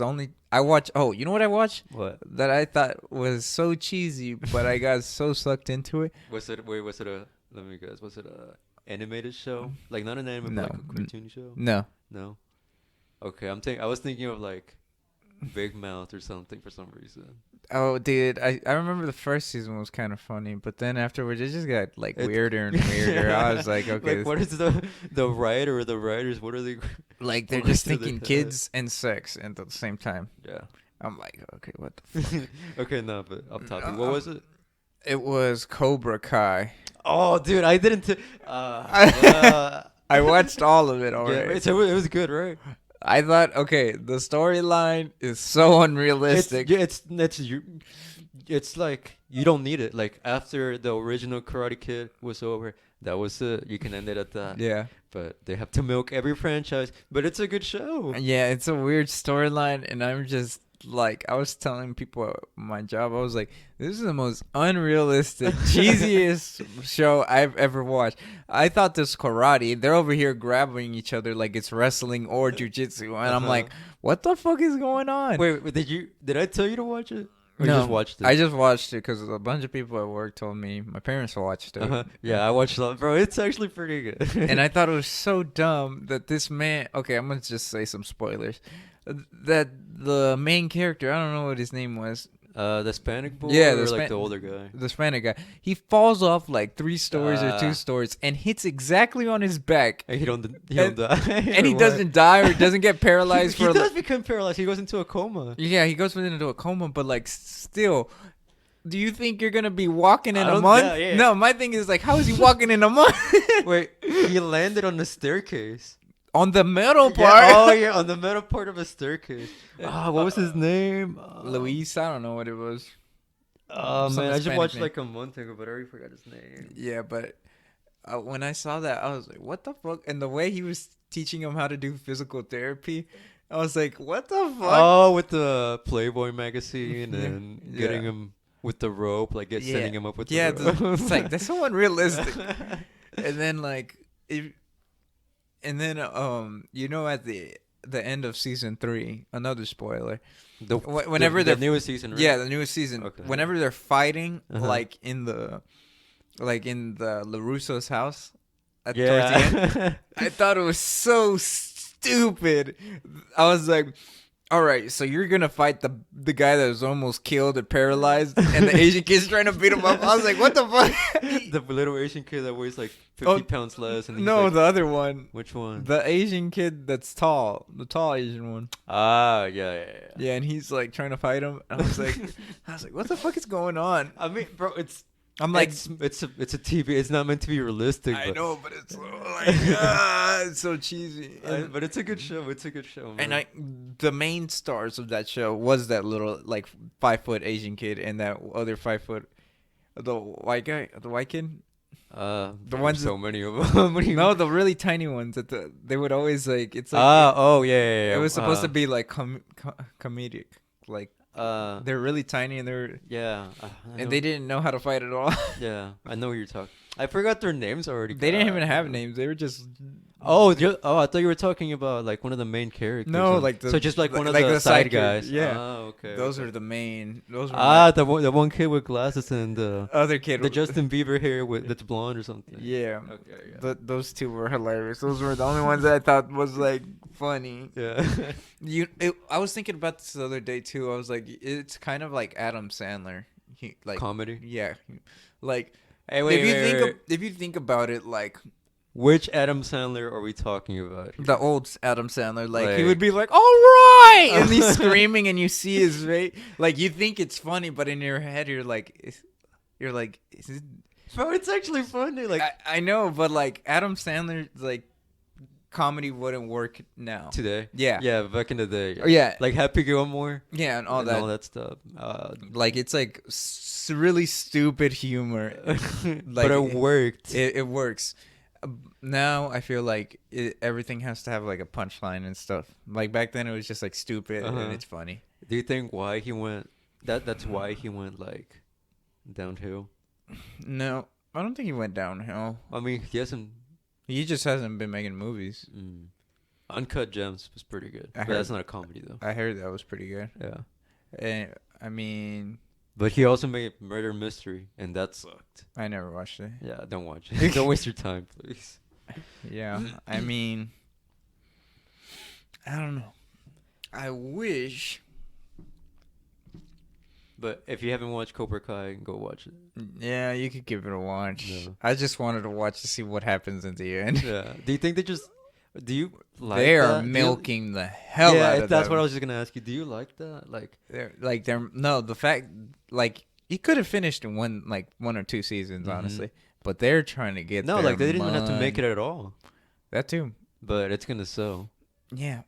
S1: I watch. Oh, you know what I watch?
S2: What?
S1: That I thought was so cheesy, but I got so sucked into it.
S2: Was it a? Let me guess. Was it a animated show? Like not an anime,
S1: no.
S2: but like a cartoon show?
S1: No.
S2: No. Okay, I was thinking of like Big Mouth or something for some reason.
S1: Oh, dude, I remember the first season was kind of funny, but then afterwards it just got like weirder and weirder. I was like, okay,
S2: like, what is the writer or the writers? What are they?
S1: Like they're just thinking kids and sex at the same time.
S2: Yeah,
S1: I'm like, okay, what the fuck?
S2: Okay, no, but up top, what was it?
S1: It was Cobra Kai.
S2: Oh, dude, I didn't.
S1: I watched all of it already.
S2: Yeah, it was good, right?
S1: I thought, okay, the storyline is so unrealistic.
S2: It's like you don't need it. Like after the original Karate Kid was over, that was it. You can end it at that.
S1: Yeah.
S2: But they have to milk every franchise. But it's a good show.
S1: Yeah, it's a weird storyline, and I'm just like, I was telling people at my job, I was like, this is the most unrealistic, cheesiest show I've ever watched. I thought this karate, they're over here grabbing each other like it's wrestling or jujitsu, and I'm like, what the fuck is going on?
S2: Wait, did I tell you to watch it? Or
S1: no,
S2: you just watched it?
S1: I just watched it because a bunch of people at work told me. My parents watched it.
S2: Yeah, I watched it. Bro, it's actually pretty good.
S1: And I thought it was so dumb that this man, okay, I'm going to just say some spoilers, that the main character, I don't know what his name was.
S2: The Hispanic boy,
S1: yeah,
S2: or like the older guy?
S1: The Hispanic guy. He falls off like 3 stories or 2 stories and hits exactly on his back.
S2: And he don't die.
S1: And he doesn't die or doesn't get paralyzed.
S2: He does become paralyzed. He goes into a coma.
S1: Yeah, he goes into a coma, but like still, do you think you're going to be walking in a month? Yeah. No, my thing is like, how is he walking in a month?
S2: Wait, he landed on the staircase.
S1: On the metal part.
S2: Yeah, oh, yeah, on the metal part of a staircase. What was his name?
S1: Luis, I don't know what it was.
S2: Oh, man, I just watched like a month ago, but I already forgot his name.
S1: Yeah, but when I saw that, I was like, what the fuck? And the way he was teaching him how to do physical therapy, I was like, what the fuck?
S2: Oh, with the Playboy magazine and getting him with the rope, like setting him up with the rope.
S1: Yeah, it's like, that's so unrealistic. And then, like, at the end of season 3, another spoiler.
S2: The newest season, right?
S1: Yeah, the newest season. Okay. Whenever they're fighting, like in the LaRusso's house towards the end, I thought it was so stupid. I was like, all right, so you're gonna fight the guy that was almost killed and paralyzed, and the Asian kid's trying to beat him up. I was like, what the fuck?
S2: The little Asian kid that weighs like 50 pounds less. And
S1: no, like, the other one.
S2: Which one?
S1: The Asian kid that's tall, the tall Asian one.
S2: Ah, yeah.
S1: Yeah, and he's like trying to fight him. And I was like, what the fuck is going on?
S2: I mean, bro,
S1: I'm like,
S2: it's a TV. It's not meant to be realistic.
S1: I know, but it's like, it's so cheesy.
S2: But it's a good show. It's a good show, man.
S1: And the main stars of that show was that little like 5-foot Asian kid and that other 5-foot, the white kid.
S2: The ones so many of them.
S1: No, the really tiny ones that they would always like. It's like
S2: yeah.
S1: It was supposed to be like comedic, like. They're really tiny and they didn't know how to fight at all.
S2: Yeah, I know what you're talking. I forgot their names already.
S1: They didn't even have names. They were just.
S2: I thought you were talking about like one of the main characters.
S1: No, like
S2: just like one of the side guys.
S1: Yeah.
S2: Okay.
S1: Those are the main. Those
S2: were the one kid with glasses and the
S1: other kid,
S2: the Justin Bieber hair that's blonde or something.
S1: Yeah. Okay. Yeah. Those two were hilarious. Those were the only ones that I thought was like funny.
S2: Yeah.
S1: I was thinking about this the other day too. I was like, it's kind of like Adam Sandler. Like
S2: comedy.
S1: Yeah. Like,
S2: hey, wait,
S1: if you think about it, like.
S2: Which Adam Sandler are we talking about here?
S1: The old Adam Sandler, like he would be like, "All right," and he's screaming, and you see his face. Like you think it's funny, but in your head, you're like, is it?
S2: Bro, it's actually funny. Like
S1: I know, but like Adam Sandler, like comedy wouldn't work now.
S2: Today,
S1: yeah,
S2: back in the day,
S1: yeah,
S2: like Happy Gilmore,
S1: yeah, and all that
S2: stuff.
S1: Like it's like really stupid humor,
S2: like, but it worked.
S1: It works. Now I feel like everything has to have like a punchline and stuff. Like back then it was just like stupid and it's funny.
S2: Do you think why he went that's why he went like downhill?
S1: No, I don't think he went downhill.
S2: I mean,
S1: he just hasn't been making movies.
S2: Uncut Gems was pretty good. But that's not a comedy though.
S1: I heard that was pretty good.
S2: Yeah.
S1: And I mean,
S2: but he also made Murder Mystery, and that sucked.
S1: I never watched it.
S2: Yeah, don't watch it. Don't waste your time, please.
S1: Yeah, I mean, I don't know. I wish.
S2: But if you haven't watched Cobra Kai, go watch it.
S1: Yeah, you could give it a watch.
S2: No.
S1: I just wanted to watch to see what happens in the end.
S2: Yeah. Do you think do you like
S1: they
S2: that?
S1: Are milking the hell out of
S2: that's
S1: them.
S2: what I was just gonna ask you. Do you like that?
S1: The fact like he could have finished in one or two seasons, honestly. But they're trying to get
S2: they didn't even have to make it at all.
S1: That too.
S2: But it's gonna sell.
S1: Yeah.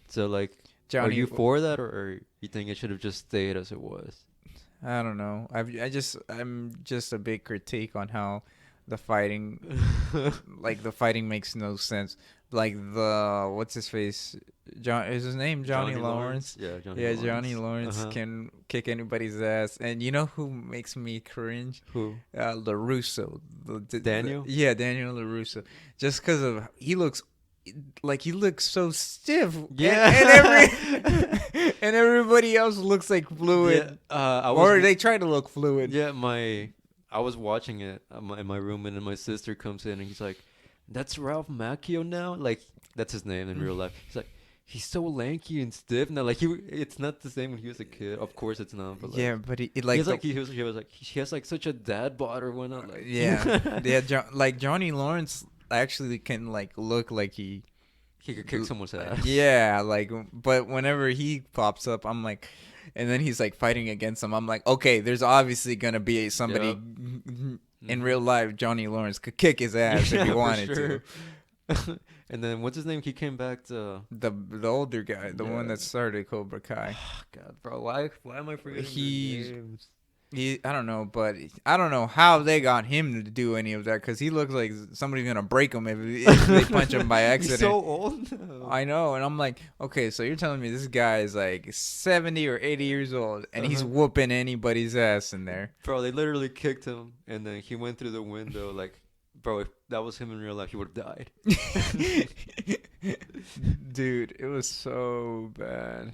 S2: So like, Johnny, are you for that, or you think it should have just stayed as it was?
S1: I don't know. I'm just a big critique on how the fighting, the fighting makes no sense. Like what's his face? Is his name Johnny Lawrence?
S2: Yeah,
S1: Johnny Lawrence can kick anybody's ass. And you know who makes me cringe?
S2: Who?
S1: LaRusso.
S2: Daniel?
S1: Daniel LaRusso. Just because of he looks so stiff.
S2: Yeah.
S1: And everybody else looks like fluid.
S2: Yeah,
S1: or they try to look fluid.
S2: Yeah, I was watching it in my room, and then my sister comes in, and he's like, "That's Ralph Macchio now." Like that's his name in real life. He's like, he's so lanky and stiff now. Like it's not the same when he was a kid. Of course, it's not. But
S1: but he
S2: has like such a dad bod or whatnot. Like
S1: Johnny Lawrence actually can look like he
S2: could kick someone's ass.
S1: Yeah, but whenever he pops up, I'm like. And then he's fighting against him. I'm like, okay, there's obviously gonna be somebody in real life. Johnny Lawrence could kick his ass if he wanted to.
S2: And then what's his name? He came back to
S1: the older guy, the one that started Cobra Kai.
S2: God, bro, why am I forgetting his names?
S1: I don't know, but I don't know how they got him to do any of that because he looks like somebody's gonna break him if they punch him by accident.
S2: He's so old now.
S1: I know, and I'm like, okay, so you're telling me this guy is 70 or 80 years old and he's whooping anybody's ass in there?
S2: Bro, they literally kicked him, and then he went through the window. Bro, if that was him in real life, he would have died.
S1: Dude, it was so bad.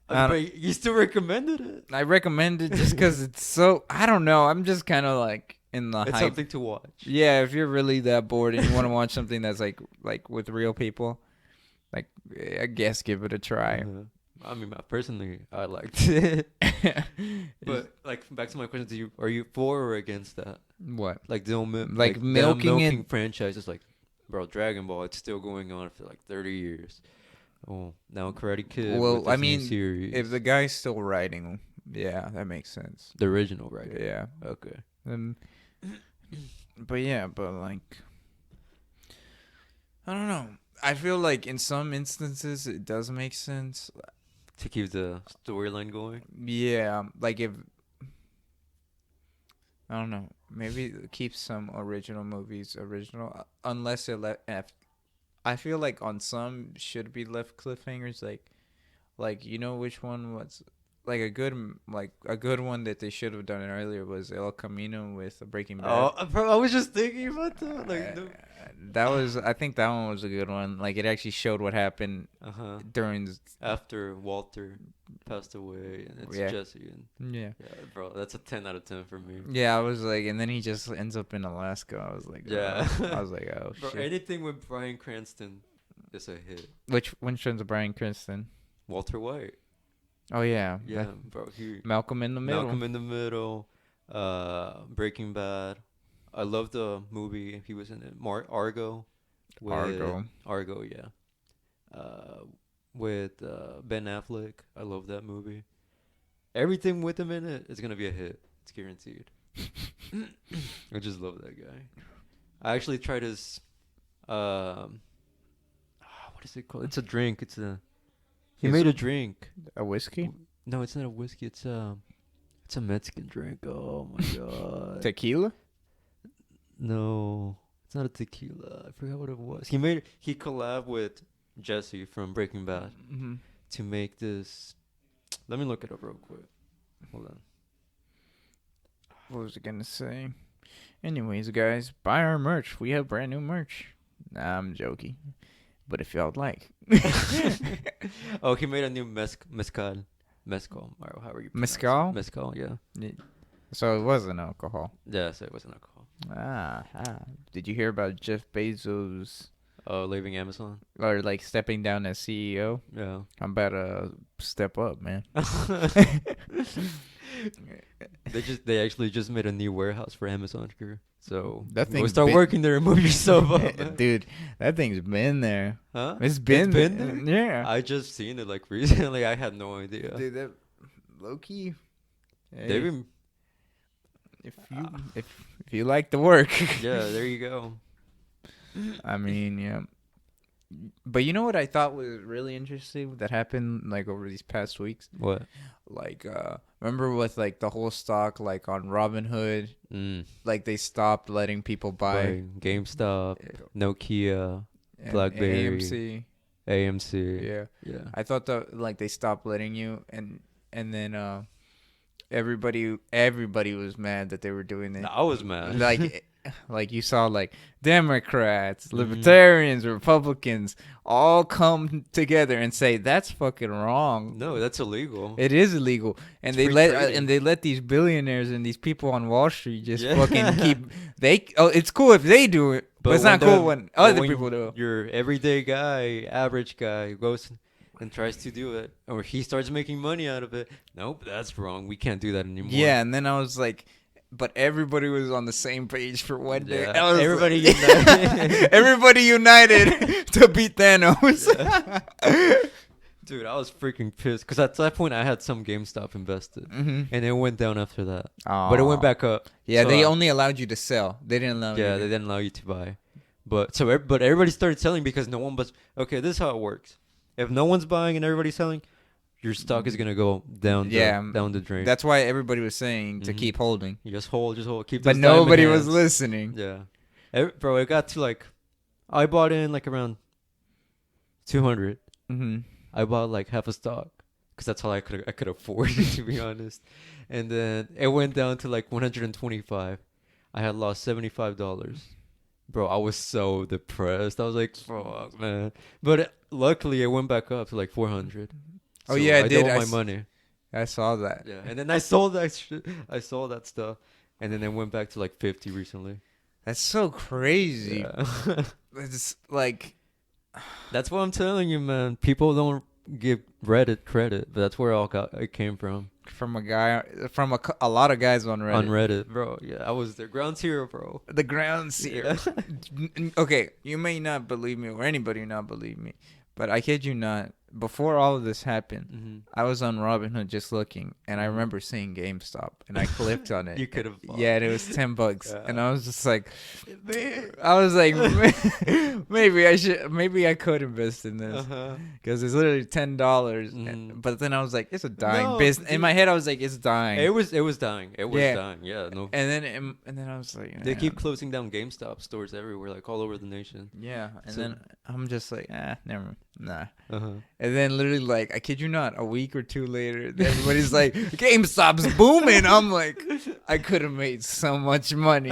S2: But you still recommended it.
S1: I recommend it just because it's so. I don't know. I'm just kind of in the hype.
S2: It's something to watch.
S1: Yeah, if you're really that bored and you want to watch something that's like with real people, I guess give it a try.
S2: I mean, personally, I liked it. But like, back to my question: are you for or against that?
S1: What?
S2: Like,
S1: milking
S2: franchises, like, bro, Dragon Ball, it's still going on for like 30 years. Oh, now Karate Kid.
S1: Well,
S2: with this new series.
S1: if the guy's still writing, yeah, that makes sense.
S2: The original writer.
S1: Yeah.
S2: Okay.
S1: But like, I don't know. I feel like in some instances it does make sense
S2: to keep the storyline going.
S1: Yeah, like if I don't know, maybe keep some original movies original, unless it I feel like on some should be left cliffhangers, like you know which one was like a good one that they should have done it earlier was El Camino with Breaking Bad.
S2: Oh, bro, I was just thinking about that. Like,
S1: I think that one was a good one. Like it actually showed what happened during
S2: after Walter passed away, and it's Jesse. And yeah, bro, that's a 10 out of 10 for me.
S1: Yeah, I was like, and then he just ends up in Alaska. I was like, I was like, oh
S2: bro,
S1: shit.
S2: Anything with Bryan Cranston is a hit.
S1: Which one's Bryan Cranston?
S2: Walter White.
S1: Oh yeah,
S2: bro.
S1: Malcolm in the
S2: Middle. Breaking Bad. I love the movie he was in it. Argo. Argo, yeah. With Ben Affleck. I love that movie. Everything with him in it is gonna be a hit. It's guaranteed. I just love that guy. I actually tried his. What is it called? It's a drink. He made a drink.
S1: A whiskey?
S2: No, it's not a whiskey. It's a Mexican drink. Oh my god.
S1: Tequila?
S2: No, it's not a tequila. I forgot what it was. He collabed with Jesse from Breaking Bad to make this. Let me look it up real quick. Hold on.
S1: What was I gonna say? Anyways, guys, buy our merch. We have brand new merch. Nah, I'm joking. But if y'all like.
S2: Oh, he made a new mezcal. Or how are you?
S1: Mezcal?
S2: Mezcal, yeah.
S1: So it wasn't alcohol.
S2: Yeah, so it wasn't alcohol.
S1: Did you hear about Jeff Bezos?
S2: Leaving Amazon?
S1: Or like stepping down as CEO?
S2: Yeah.
S1: I'm about to step up, man.
S2: They actually just made a new warehouse for Amazon here. So
S1: that
S2: start working there and move yourself up.
S1: Dude, that thing's been there.
S2: Huh?
S1: It's been
S2: there?
S1: Yeah.
S2: I just seen it like recently. I had no idea.
S1: Dude, that low-key. Hey,
S2: they've been
S1: if you like the work.
S2: Yeah, there you go.
S1: I mean, yeah. But you know what I thought was really interesting that happened like over these past weeks?
S2: What?
S1: Like remember with like the whole stock like on Robinhood, like they stopped letting people buy
S2: GameStop, Nokia, BlackBerry, AMC.
S1: Yeah. I thought that like they stopped letting you and then everybody was mad that they were doing it.
S2: I was mad.
S1: Like you saw like Democrats, Libertarians, Republicans all come together and say that's fucking wrong.
S2: No, that's illegal.
S1: It is illegal, and they let these billionaires and these people on Wall Street just fucking keep. It's cool if they do it, but it's not cool when other people do it.
S2: Your everyday guy, average guy, goes and tries to do it, or he starts making money out of it. Nope, that's wrong. We can't do that anymore.
S1: Yeah, and then I was like. But everybody was on the same page for one day.
S2: Yeah. Everybody united.
S1: Everybody united to beat Thanos.
S2: Yeah. Dude, I was freaking pissed because at that point I had some GameStop invested, and it went down after that. But it went back up.
S1: Yeah, so they only allowed you to sell. They didn't allow.
S2: Yeah, they didn't allow you to buy. But everybody started selling because no one was. Okay, this is how it works. If no one's buying and everybody's selling, your stock is gonna go down the drain.
S1: That's why everybody was saying to keep holding.
S2: You just hold, keep.
S1: But nobody was listening.
S2: Yeah, bro, it got to like, I bought in like around 200. I bought like half a stock because that's all I could afford it, to be honest. And then it went down to like 125. I had lost $75. Bro, I was so depressed. I was like, fuck, man. But luckily, it went back up to like 400.
S1: Oh yeah, I did.
S2: I my money.
S1: I saw that.
S2: Yeah, and then I sold that shit. I sold that stuff, and then it went back to like 50 recently.
S1: That's so crazy.
S2: Yeah.
S1: It's like,
S2: that's what I'm telling you, man. People don't give Reddit credit, but that's where it came from.
S1: From a guy, from a lot of guys on Reddit.
S2: On Reddit, bro. Yeah, I was their ground zero, bro.
S1: The ground zero. Yeah. Okay, you may not believe me, or anybody not believe me, but I kid you not. Before all of this happened, I was on Robinhood just looking, and I remember seeing GameStop, and I clicked on it.
S2: You could have.
S1: Yeah, and it was $10, and I was just like, maybe I could invest in this because it's literally $10. But then I was like, it's a dying business. In my head, I was like, it's dying.
S2: It was dying. It was dying. Yeah, no.
S1: And then I was like,
S2: they keep closing down GameStop stores everywhere, like all over the nation.
S1: Yeah, and then I'm just like, nah. And then literally, like, I kid you not, a week or two later, everybody's like, GameStop's booming. I'm like, I could have made so much money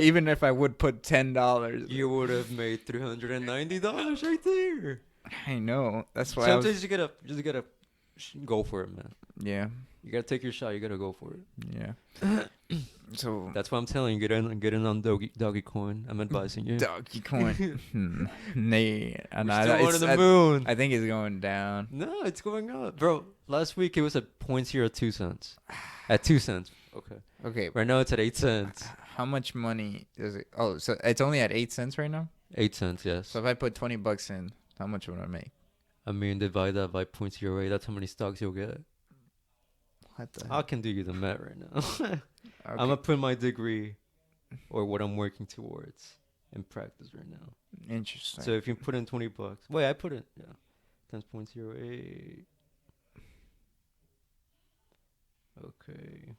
S1: even if I would put $10.
S2: You would have made $390 right there.
S1: I know. That's why.
S2: Sometimes you gotta go for it, man.
S1: Yeah.
S2: You gotta take your shot. You gotta go for it.
S1: Yeah. So
S2: that's why I'm telling you, get in on Doggy Coin. I'm advising you.
S1: Doggy Coin. Nay,
S2: still going to the moon.
S1: I think it's going down.
S2: No, it's going up, bro. Last week it was at 0.02 cents. At 2 cents. Okay. Right now it's at 8 cents.
S1: How much money is it? Oh, so it's only at 8 cents right now.
S2: 8 cents, yes.
S1: So if I put $20 in, how much would I make?
S2: I mean, divide that by 0.08. That's how many stocks you'll get.
S1: What the?
S2: I can do you the math right now.
S1: Okay.
S2: I'm gonna put my degree or what I'm working towards in practice right now.
S1: Interesting.
S2: So if you put in $20, wait, I put in times 0.08. Okay,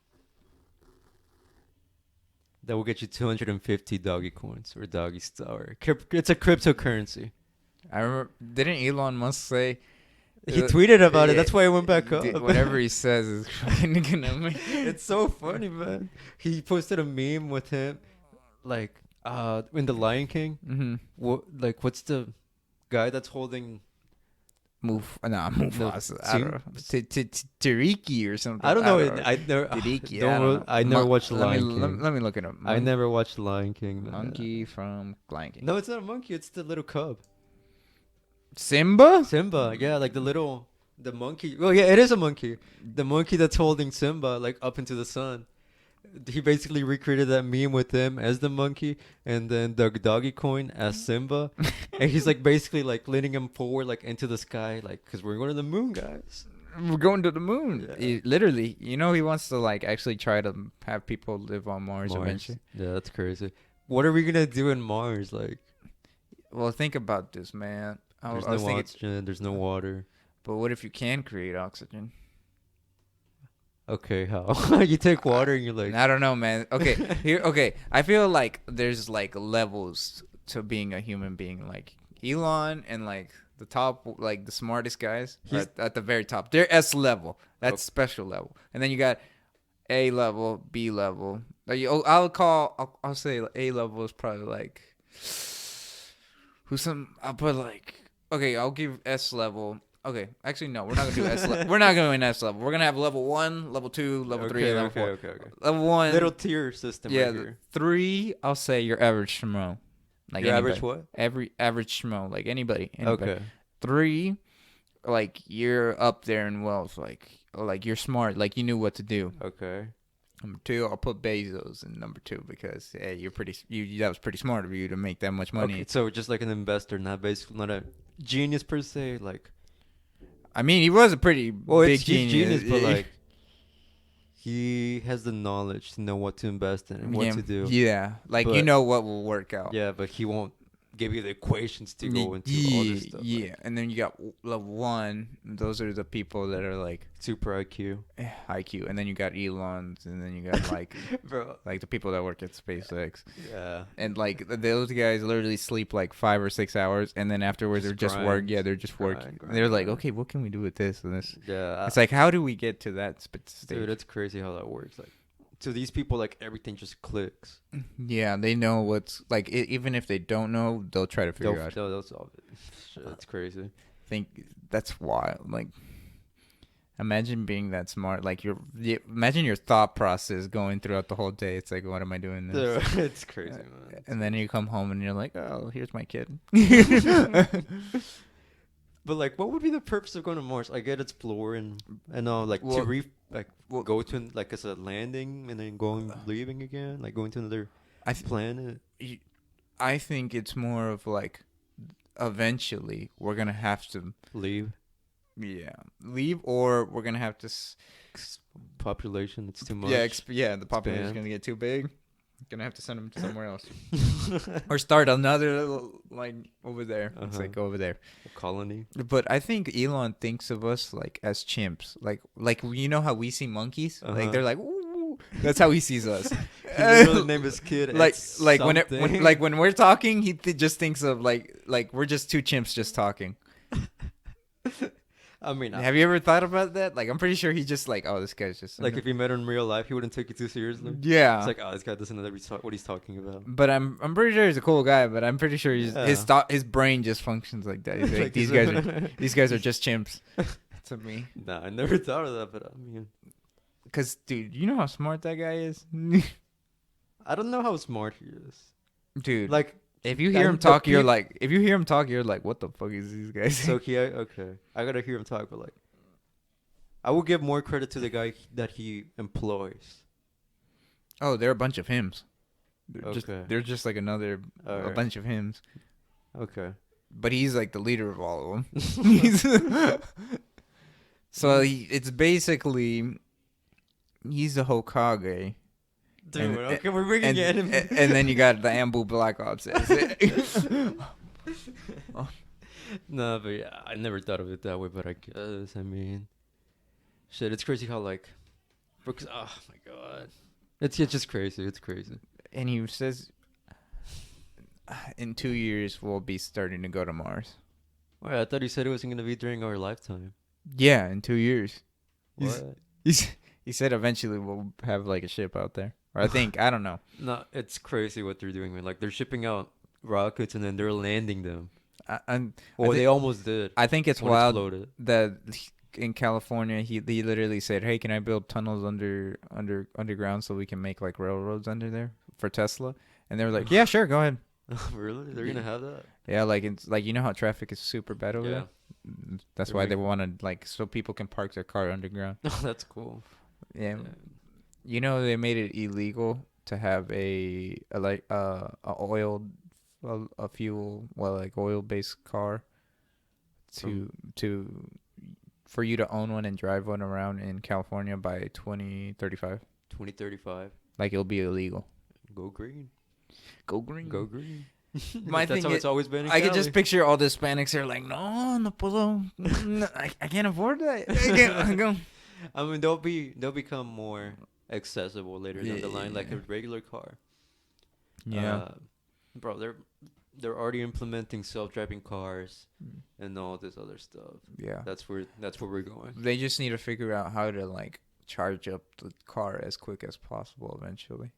S2: that will get you 250 doggy coins or doggy star. It's a cryptocurrency.
S1: I remember. Didn't Elon Musk say?
S2: He tweeted about it. That's why I went back up.
S1: Whatever he says is fucking gonna make.
S2: It's so funny, man. He posted a meme with him, like, in The Lion King.
S1: Mm-hmm.
S2: What's the guy that's holding?
S1: Mufasa. I don't know. Tariki or something.
S2: I don't know. I never watched The Lion King.
S1: Let me look it up.
S2: I never watched The Lion King.
S1: Monkey from Lion King.
S2: No, it's not a monkey. It's the little cub.
S1: Simba,
S2: yeah, like the monkey. Well, yeah, it is a monkey. The monkey that's holding Simba, like, up into the sun. He basically recreated that meme with him as the monkey, and then the doggy coin as Simba, and he's like basically like leading him forward, like into the sky, like, because we're going to the moon, guys.
S1: We're going to the moon.
S2: Yeah.
S1: Literally, he wants to like actually try to have people live on Mars eventually.
S2: Yeah, that's crazy. What are we gonna do in Mars? Like,
S1: well, think about this, man.
S2: There's no oxygen. There's no water.
S1: But what if you can create oxygen?
S2: Okay, how? You take water and you're like...
S1: I don't know, man. Okay, Okay, I feel like there's like levels to being a human being. Like Elon and like the top, like the smartest guys at the very top. They're S level. That's special level. And then you got A level, B level. I'll say A level is probably like... I'll put like... Okay, I'll give S level. Okay, actually no, we're not gonna do S level. We're not going to S level. We're gonna have level 1, level 2, level 3, level 4.
S2: Okay.
S1: Level 1.
S2: Little tier system.
S1: Yeah,
S2: right here.
S1: 3. I'll say your average schmo. Like
S2: your
S1: anybody.
S2: Average what?
S1: Average schmo, like anybody.
S2: Okay.
S1: 3, like you're up there in wealth, like you're smart, like you knew what to do.
S2: Okay.
S1: Number 2, I'll put Bezos in number 2 because hey, that was pretty smart of you to make that much money.
S2: Okay, so just like an investor, not a genius per se. Like,
S1: I mean, he was a pretty big genius,
S2: but like he has the knowledge to know what to invest in and what to do.
S1: Yeah, like but, what will work out.
S2: Yeah, but he won't give you the equations to go into all this stuff.
S1: Yeah, like. And then you got level 1. Those are the people that are like
S2: super IQ.
S1: And then you got Elon's, and then you got like
S2: bro, like
S1: the people that work at SpaceX.
S2: Yeah.
S1: And like those guys literally sleep like 5 or 6 hours, and then afterwards they're just work. Yeah, they're just working. They're like, okay, what can we do with this and this?
S2: Yeah.
S1: It's like, how do we get to that stage?
S2: Dude, it's crazy how that works. Like, to these people, like, everything just clicks.
S1: Yeah, they know what's like. Even if they don't know, they'll try to figure out.
S2: They'll solve it. Shit, that's crazy.
S1: Think that's wild. Like, imagine being that smart. Like, imagine your thought process going throughout the whole day. It's like, what am I doing this?
S2: It's crazy, man.
S1: And then you come home and you're like, oh, here's my kid.
S2: But like, what would be the purpose of going to Mars? I get explore and all, like go to like as a landing and then leaving again, like going to another planet.
S1: I think it's more of like, eventually we're gonna have to
S2: leave.
S1: Yeah, leave, or we're gonna have to.
S2: Population, it's too much.
S1: Yeah, the population is gonna get too big. Gonna have to send them to somewhere else, or start another little, like over there. It's like over there,
S2: a colony.
S1: But I think Elon thinks of us like as chimps, like you know how we see monkeys, like they're like, ooh, that's how he sees us.
S2: He literally named his kid
S1: like when we're talking, he just thinks of like we're just two chimps just talking.
S2: I mean,
S1: have you ever thought about that? Like, I'm pretty sure he's just like, oh, this guy's just
S2: like, if you met him in real life, he wouldn't take you too seriously.
S1: Yeah,
S2: it's like, oh, this guy doesn't know what he's talking about.
S1: But I'm pretty sure he's a cool guy. But I'm pretty sure his brain just functions like that. He's like, these guys are just chimps. To me,
S2: nah, I never thought of that. But I mean,
S1: because dude, you know how smart that guy is.
S2: I don't know how smart he is,
S1: dude.
S2: Like,
S1: if you hear him talk, you're like, what the fuck is these guys?
S2: So okay, I gotta hear him talk, but like, I would give more credit to the guy that he employs.
S1: Oh, they're a bunch of hymns. They're just like a bunch of hymns.
S2: Okay.
S1: But he's like the leader of all of them. So it's basically, he's the Hokage.
S2: Dude, okay, we're bringing it in.
S1: And then you got the Ambu Black Ops.
S2: No, but yeah, I never thought of it that way, but I guess, I mean, shit, it's crazy how, like, because, oh my god. It's just crazy. It's crazy.
S1: And he says, in 2 years, we'll be starting to go to Mars.
S2: Wait, I thought he said it wasn't going to be during our lifetime.
S1: Yeah, in 2 years.
S2: What?
S1: He said eventually we'll have, like, a ship out there. Or I think, I don't know.
S2: No, it's crazy what they're doing, man. Like, they're shipping out rockets and then they're landing them. They almost did.
S1: I think it's wild that in California, he literally said, hey, can I build tunnels underground so we can make, like, railroads under there for Tesla? And they were like, yeah, sure, go ahead.
S2: Really? They're going to have that?
S1: Yeah, like, it's like, you know how traffic is super bad over there? That's why they want to, like, so people can park their car underground.
S2: Oh, that's cool.
S1: Yeah. You know, they made it illegal to have a oil-based car for you to own one and drive one around in California by 2035.
S2: 2035.
S1: Like, it'll be illegal.
S2: Go green.
S1: Go green.
S2: Go green.
S1: That's
S2: how it's always been in
S1: I
S2: Cali.
S1: can just picture all the Hispanics are like, no puedo. I can't afford that.
S2: I mean, they'll become more accessible later down the line, like a regular car.
S1: Yeah.
S2: Bro, they're already implementing self-driving cars and all this other stuff.
S1: Yeah.
S2: That's where we're going.
S1: They just need to figure out how to, like, charge up the car as quick as possible eventually.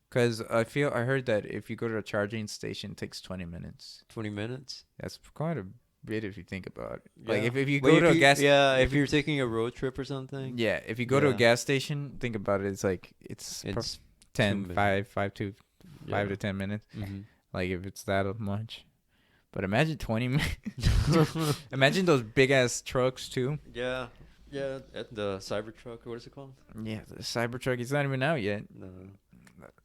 S1: Because I heard that if you go to a charging station, it takes 20 minutes.
S2: 20 minutes?
S1: That's quite a bit if you think about it.
S2: Yeah.
S1: Like, if you go to a gas...
S2: Yeah, if you're taking a road trip or something.
S1: Yeah, if you go to a gas station, think about it. It's like, it's 5 to 10 minutes. Mm-hmm. Like, if it's that much. But imagine 20 minutes. Imagine those big-ass trucks, too.
S2: Yeah. Yeah, the Cybertruck, what is it called?
S1: Yeah, the Cybertruck. It's not even out yet.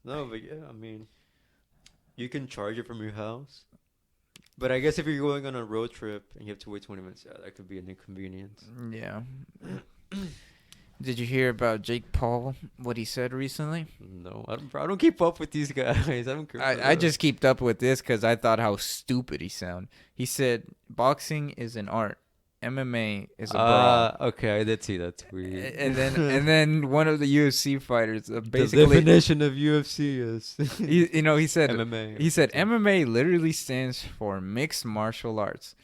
S2: No, but yeah, I mean, you can charge it from your house. But I guess if you're going on a road trip and you have to wait 20 minutes, yeah, that could be an inconvenience.
S1: Yeah. Did you hear about Jake Paul, what he said recently?
S2: No, I don't keep up with these guys.
S1: I just kept up with this because I thought how stupid he sounded. He said, boxing is an art. MMA is a brawl.
S2: Okay, I did see that tweet.
S1: And then one of the UFC fighters basically
S2: the definition of UFC is
S1: he said
S2: MMA.
S1: He said MMA literally stands for mixed martial arts.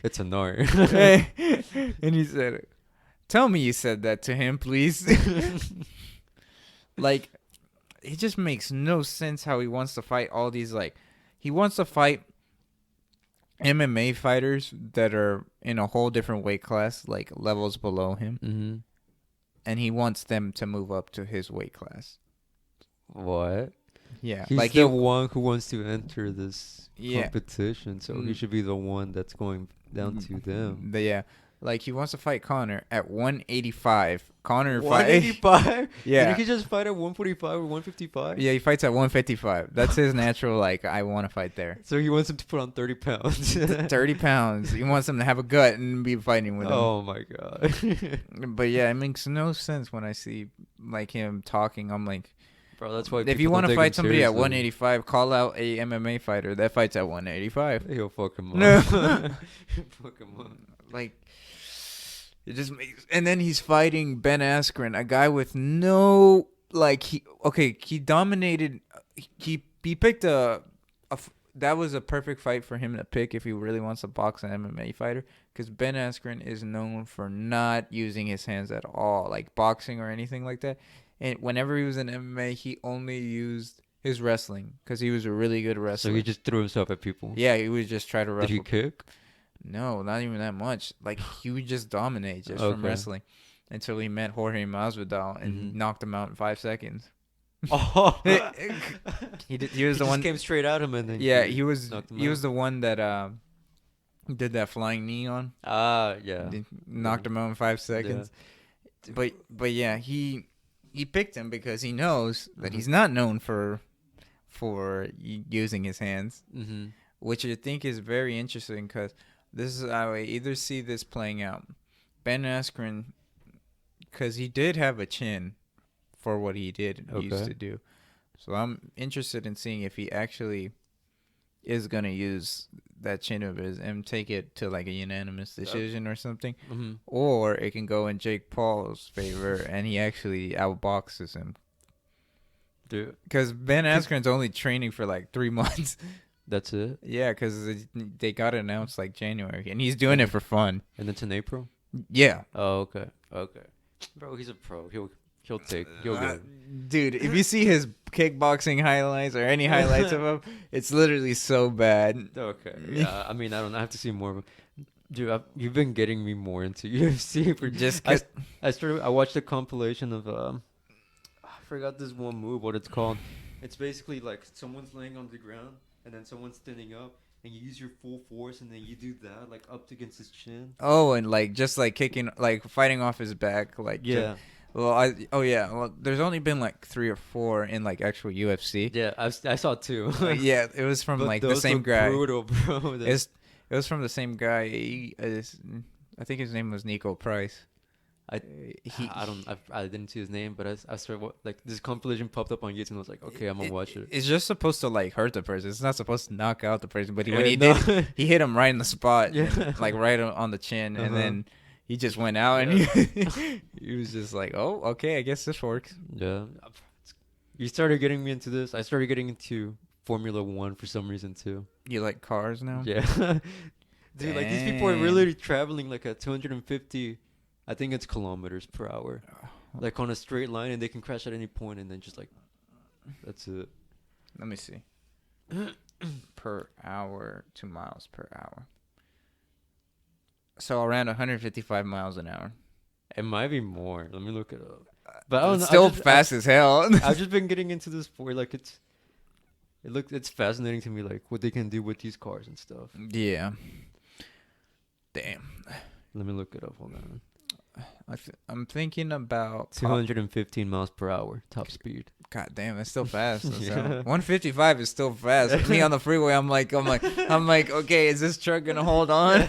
S2: It's an art.
S1: And he said, "Tell me you said that to him, please." Like, it just makes no sense how he wants to fight all these, like, he wants to fight MMA fighters that are in a whole different weight class, like levels below him.
S2: Mm-hmm.
S1: And he wants them to move up to his weight class.
S2: What?
S1: Yeah,
S2: he's the one who wants to enter this competition, so he should be the one that's going down to them.
S1: Yeah. Like, he wants to fight Conor at 185. Conor
S2: 185?
S1: Yeah.
S2: Did he just fight at 145 or 155?
S1: Yeah, he fights at 155. That's his natural, like, I want to fight there.
S2: So he wants him to put on 30 pounds.
S1: 30 pounds. He wants him to have a gut and be fighting with him.
S2: Oh, my God.
S1: But, yeah, it makes no sense when I see, like, him talking. I'm like,
S2: bro, that's why
S1: if you want to fight somebody at 185, call out a MMA fighter that fights at 185.
S2: He'll fuck him up.
S1: No.
S2: Fuck him up.
S1: Like, it just makes, and then he's fighting Ben Askren, a guy with no, like, he dominated. He picked that was a perfect fight for him to pick if he really wants to box an MMA fighter, because Ben Askren is known for not using his hands at all, like boxing or anything like that. And whenever he was in MMA, he only used his wrestling, because he was a really good wrestler.
S2: So he just threw himself at people.
S1: Yeah, he would just try to wrestle.
S2: Did he kick?
S1: No, not even that much. Like, he would just dominate from wrestling until he met Jorge Masvidal and knocked him out in 5 seconds.
S2: Oh,
S1: he was the one
S2: came straight at him and then
S1: he was the one that did that flying knee on.
S2: Yeah.
S1: Knocked him out in 5 seconds. Yeah. But yeah, he picked him because he knows that he's not known for using his hands, which I think is very interesting, because this is how I either see this playing out. Ben Askren, because he did have a chin for what he used to do. So I'm interested in seeing if he actually is going to use that chin of his and take it to like a unanimous decision or something. Or it can go in Jake Paul's favor and he actually outboxes him. Because Ben Askren's only training for like 3 months.
S2: That's it?
S1: Yeah, because they got it announced like January, and he's doing it for fun.
S2: And it's in April?
S1: Yeah.
S2: Oh, okay. Bro, he's a pro. He'll get it.
S1: Dude, if you see his kickboxing highlights or any highlights of him, it's literally so bad.
S2: Okay. Yeah, I mean, I have to see more. Dude, you've been getting me more into UFC. For just I watched a compilation of I forgot this one move, what it's called. It's basically like someone's laying on the ground and then someone's standing up, and you use your full force, and then you do that, like, up against his chin.
S1: Oh, and, like, just, like, kicking, like, fighting off his back, like.
S2: Yeah.
S1: Well, there's only been, like, 3 or 4 in, like, actual UFC.
S2: Yeah, I saw 2.
S1: Yeah, it was from, like, the same guy.
S2: Brutal, bro.
S1: It was from the same guy. I think his name was Nico Price.
S2: I didn't see his name, but I started like this compilation popped up on YouTube, and I was like, okay, I'm gonna watch it.
S1: It's just supposed to like hurt the person. It's not supposed to knock out the person. But when he did, he hit him right in the spot, like right on the chin, and then he just went out, and he was just like, oh, okay, I guess this works.
S2: Yeah, you started getting me into this. I started getting into Formula 1 for some reason too.
S1: You like cars now?
S2: Yeah, dude, like these people are really traveling like at 250. I think it's kilometers per hour, like on a straight line, and they can crash at any point, and then just like, that's it.
S1: Let me see. Per hour, 2 miles per hour. So around 155 miles an hour.
S2: It might be more. Let me look it up. But I don't know.
S1: Still fast as hell.
S2: I've just been getting into this sport. Like it's fascinating to me, like what they can do with these cars and stuff.
S1: Yeah. Damn.
S2: Let me look it up. Hold on.
S1: I'm thinking about
S2: 215 miles per hour top speed.
S1: God damn, that's still fast. 155 is still fast. Me on the freeway, I'm like, okay, is this truck gonna hold on?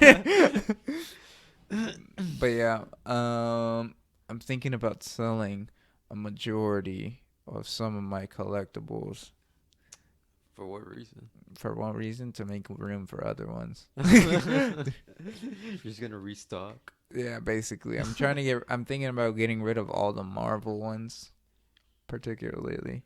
S1: But yeah, I'm thinking about selling a majority of some of my collectibles.
S2: For what reason?
S1: For one reason, to make room for other ones.
S2: You're just gonna restock.
S1: Yeah, basically. I'm thinking about getting rid of all the Marvel ones, particularly.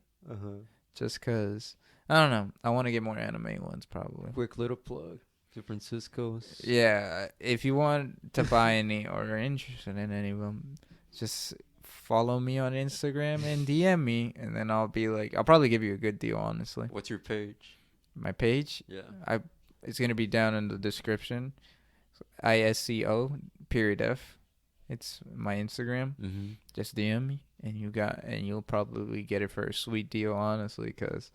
S1: Just because, I don't know. I want to get more anime ones, probably.
S2: Quick little plug to Francisco's.
S1: Yeah, if you want to buy any or are interested in any of them, just follow me on Instagram and DM me, and then I'll probably give you a good deal, honestly.
S2: What's your page?
S1: My page?
S2: Yeah.
S1: It's going to be down in the description. ISCO_F. It's my Instagram.
S2: Mm-hmm.
S1: Just DM me, and you'll probably get it for a sweet deal, honestly, because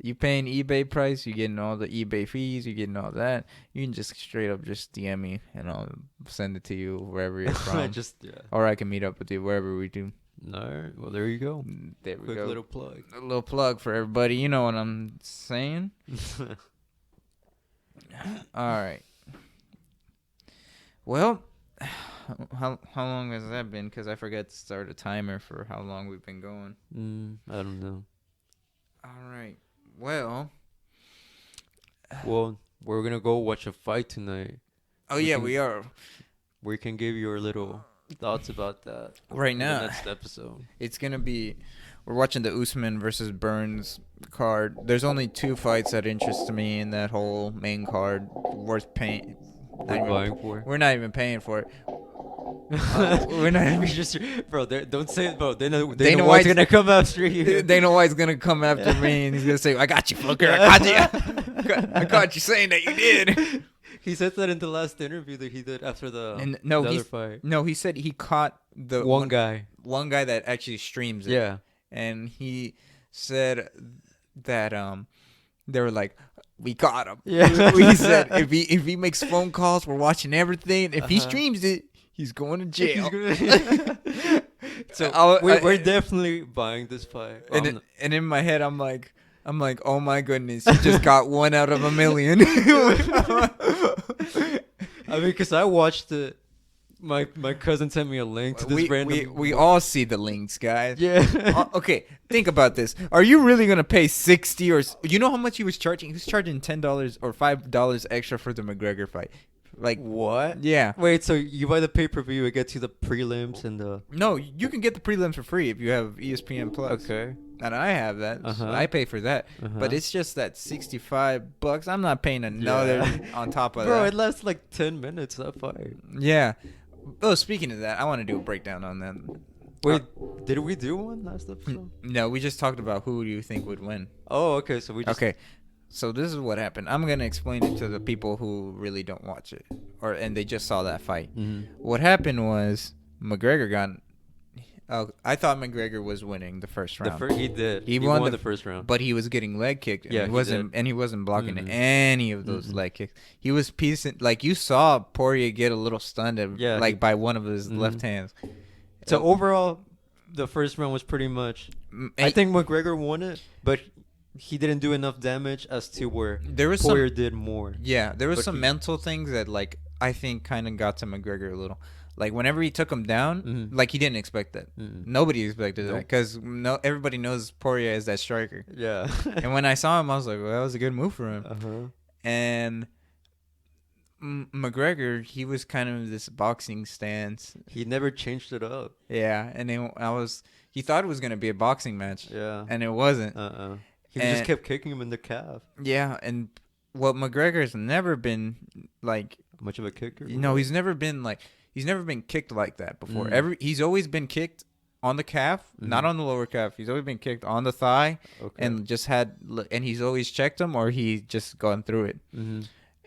S1: you paying eBay price, you getting all the eBay fees, you getting all that. You can just straight up just DM me and I'll send it to you wherever you're from. Or I can meet up with you wherever we do.
S2: No, well, there you go.
S1: There we
S2: Quick
S1: go.
S2: little plug.
S1: A little plug for everybody. You know what I'm saying? All right. Well, how long has that been? Because I forgot to start a timer for how long we've been going.
S2: I don't know.
S1: All right. Well,
S2: we're gonna go watch a fight tonight.
S1: Oh, we are.
S2: We can give your little thoughts about that
S1: right now.
S2: The next episode.
S1: It's gonna be. We're watching the Usman versus Burns card. There's only 2 fights that interest me in that whole main card. Worth paying. We're not even paying for it. We're not even
S2: just, bro. Don't say it, bro. Dana White's gonna come after you.
S1: Dana White's gonna come after me, and he's gonna say, "I got you, fucker. I caught you. I caught you saying that you did."
S2: He said that in the last interview that he did after the other fight.
S1: No, he said he caught the
S2: one guy
S1: that actually streams it.
S2: Yeah,
S1: and he said that they were like, we caught him.
S2: Yeah,
S1: he said if he makes phone calls, we're watching everything. If he streams it, he's going to jail.
S2: So we're definitely buying this fight.
S1: And in my head, I'm like, oh my goodness, you just got 1 out of a million.
S2: I mean, because I watched it. My cousin sent me a link to this random.
S1: We all see the links, guys.
S2: Yeah.
S1: Okay, think about this. Are you really gonna pay $60 or you know how much he was charging? He was charging $10 or $5 extra for the McGregor fight. Like
S2: what?
S1: Yeah.
S2: Wait, so you buy the pay-per-view, it gets you the prelims and the.
S1: No, you can get the prelims for free if you have ESPN Plus.
S2: Okay.
S1: And I have that. So I pay for that. But it's just that $65. I'm not paying another on top of that.
S2: Bro, it lasts like 10 minutes, that fight.
S1: Yeah. Oh, speaking of that, I want to do a breakdown on that.
S2: Wait, did we do one last episode?
S1: No, we just talked about who do you think would win.
S2: Oh, okay. So we just...
S1: Okay. So this is what happened. I'm going to explain it to the people who really don't watch it and they just saw that fight. What happened was McGregor got... I thought McGregor was winning the first round.
S2: He did.
S1: He won
S2: the first round.
S1: But he was getting leg kicked. And he wasn't blocking any of those leg kicks. He was piecing... Like, you saw Poirier get a little stunned by one of his left hands.
S2: So, overall, the first round was pretty much... I think McGregor won it, but... He didn't do enough damage as to where Poirier did more.
S1: Yeah, there was some mental things that, like, I think kind of got to McGregor a little. Like, whenever he took him down, like, he didn't expect that. Nobody expected that because everybody knows Poirier is that striker.
S2: Yeah.
S1: And when I saw him, I was like, well, that was a good move for him. And McGregor, he was kind of this boxing stance.
S2: He never changed it up.
S1: Yeah, and he thought it was going to be a boxing match.
S2: Yeah.
S1: And it wasn't.
S2: He just kept kicking him in the calf.
S1: Yeah, and McGregor's never been like
S2: much of a kicker.
S1: No, he's never been kicked like that before. He's always been kicked on the calf, not on the lower calf. He's always been kicked on the thigh, and he's always checked him or he just gone through it.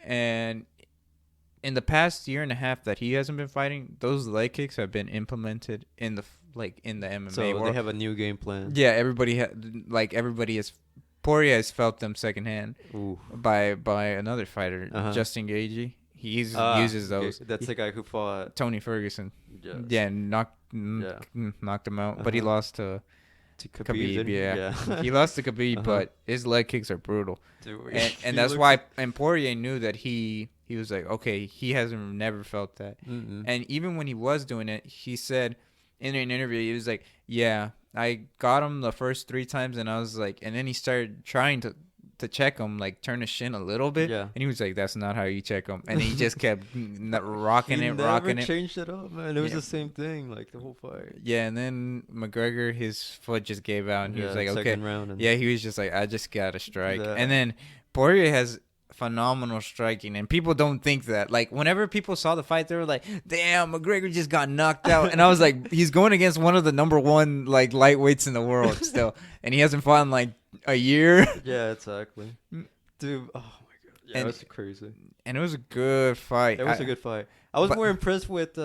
S1: And in the past year and a half that he hasn't been fighting, those leg kicks have been implemented in the MMA
S2: so
S1: world.
S2: They have a new game plan.
S1: Yeah, everybody has. Poirier has felt them secondhand by another fighter, Justin Gaethje. He uses those.
S2: That's the guy who fought
S1: Tony Ferguson.
S2: Yes.
S1: Yeah, knocked him out, but he lost to Khabib. Yeah. He lost to Khabib, but his leg kicks are brutal. Dude, and that's why. And Poirier knew that he was like, okay, he hasn't never felt that. And even when he was doing it, he said in an interview, he was like, yeah, I got him the first 3 times, and I was like, and then he started trying to check him, like turn his shin a little bit, and he was like, that's not how you check him, and he just kept rocking it.
S2: Never changed it up, man. It was the same thing, like the whole fight.
S1: Yeah, and then McGregor, his foot just gave out, and he was like, okay,
S2: round
S1: he was just like, I just gotta strike, and then Poirier has phenomenal striking, and people don't think that. Like, whenever people saw the fight, they were like, damn, McGregor just got knocked out. And I was like, he's going against one of the number 1 like lightweights in the world still, and he hasn't fought in like a year.
S2: Yeah, exactly. Dude, oh my god. Yeah, it was crazy.
S1: And it was a good fight.
S2: It was a good fight. I was more impressed with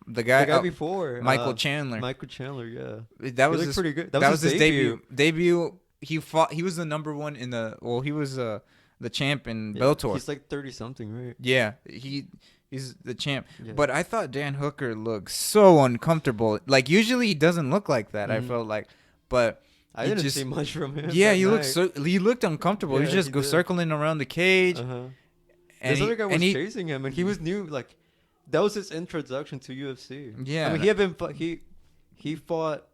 S1: The guy
S2: before
S1: Michael Chandler.
S2: Michael Chandler, yeah.
S1: That was
S2: pretty good.
S1: That was his debut. He fought. He was the number one in the. Well, he was the champ in Bellator.
S2: He's like 30 something, right?
S1: Yeah, he's the champ. Yeah. But I thought Dan Hooker looked so uncomfortable. Like usually he doesn't look like that. I felt like, but
S2: I didn't see much from him.
S1: Yeah, he looked uncomfortable. He just circling around the cage.
S2: And this other guy was chasing him, and he was new. Like that was his introduction to UFC.
S1: Yeah,
S2: I mean he had been he fought.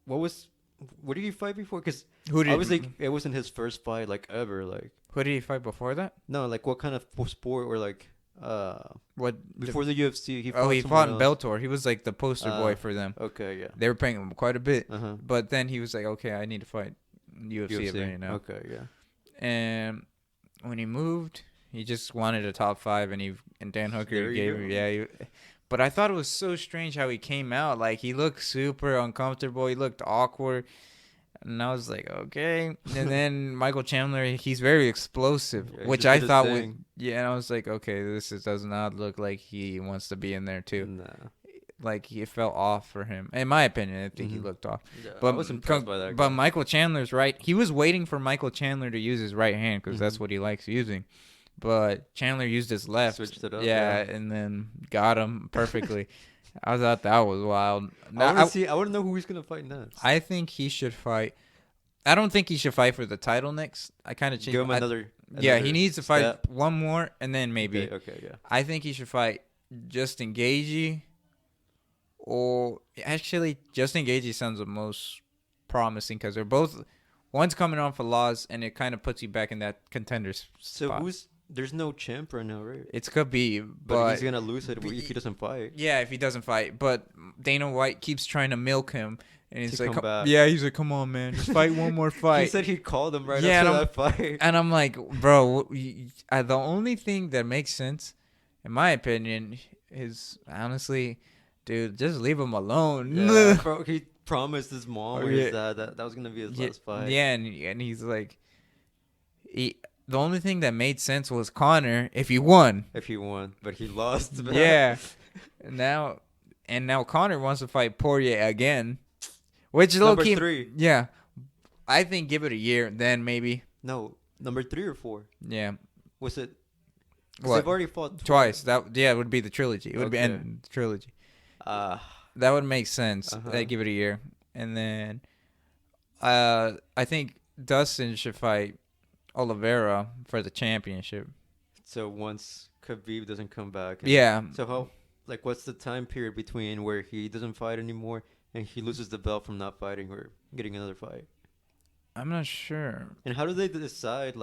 S2: What did he fight before? Because obviously it wasn't his first fight like ever. Like
S1: who did he fight before that?
S2: No, like what kind of sport or like
S1: what
S2: before the UFC?
S1: He fought in Bellator. He was like the poster boy for them.
S2: Okay, yeah.
S1: They were paying him quite a bit, but then he was like, okay, I need to fight UFC right now.
S2: Okay, yeah.
S1: And when he moved, he just wanted a top 5, and Dan Hooker gave him but I thought it was so strange how he came out. Like, he looked super uncomfortable. He looked awkward. And I was like, okay. And then Michael Chandler, he's very explosive, which I thought would... Yeah, and I was like, okay, this does not look like he wants to be in there, too.
S2: Nah.
S1: Like, it felt off for him. In my opinion, I think he looked off.
S2: Yeah, but I was impressed by that guy.
S1: But Michael Chandler's right. He was waiting for Michael Chandler to use his right hand because that's what he likes using. But Chandler used his left.
S2: Switched it up.
S1: Yeah, and then got him perfectly. I thought that was wild.
S2: I want to know who he's going to fight next.
S1: I think he should fight. I don't think he should fight for the title next. I kind of changed.
S2: Give him another
S1: yeah, he needs to fight one more, and then maybe.
S2: Okay, yeah.
S1: I think he should fight Justin Gaethje. Or actually, Justin Gaethje sounds the most promising because they're both. One's coming off a loss, and it kind of puts you back in that contender's spot.
S2: So there's no champ right now, right?
S1: It could be,
S2: but he's gonna lose it if he doesn't fight.
S1: Yeah, if he doesn't fight. But Dana White keeps trying to milk him, and he's like, he's like, come on, man, just fight one more fight.
S2: He said he called him right after that fight.
S1: And I'm like, bro, the only thing that makes sense, in my opinion, is honestly, dude, just leave him alone.
S2: Yeah, bro, he promised his mom or his dad that was gonna be his last fight.
S1: Yeah, and he's like, the only thing that made sense was Conor if he won.
S2: But he lost.
S1: Yeah. Now Conor wants to fight Poirier again, which is
S2: number 3.
S1: Yeah, I think give it a year, then maybe.
S2: No, number 3 or 4.
S1: Yeah.
S2: Was it?
S1: What?
S2: They've already fought
S1: twice. It would be the trilogy. It would be end the trilogy. That would make sense. Give it a year, and then I think Dustin should fight Oliveira for the championship.
S2: So once Khabib doesn't come back.
S1: Yeah.
S2: So what's the time period between where he doesn't fight anymore and he loses the belt from not fighting or getting another fight?
S1: I'm not sure.
S2: And how do they decide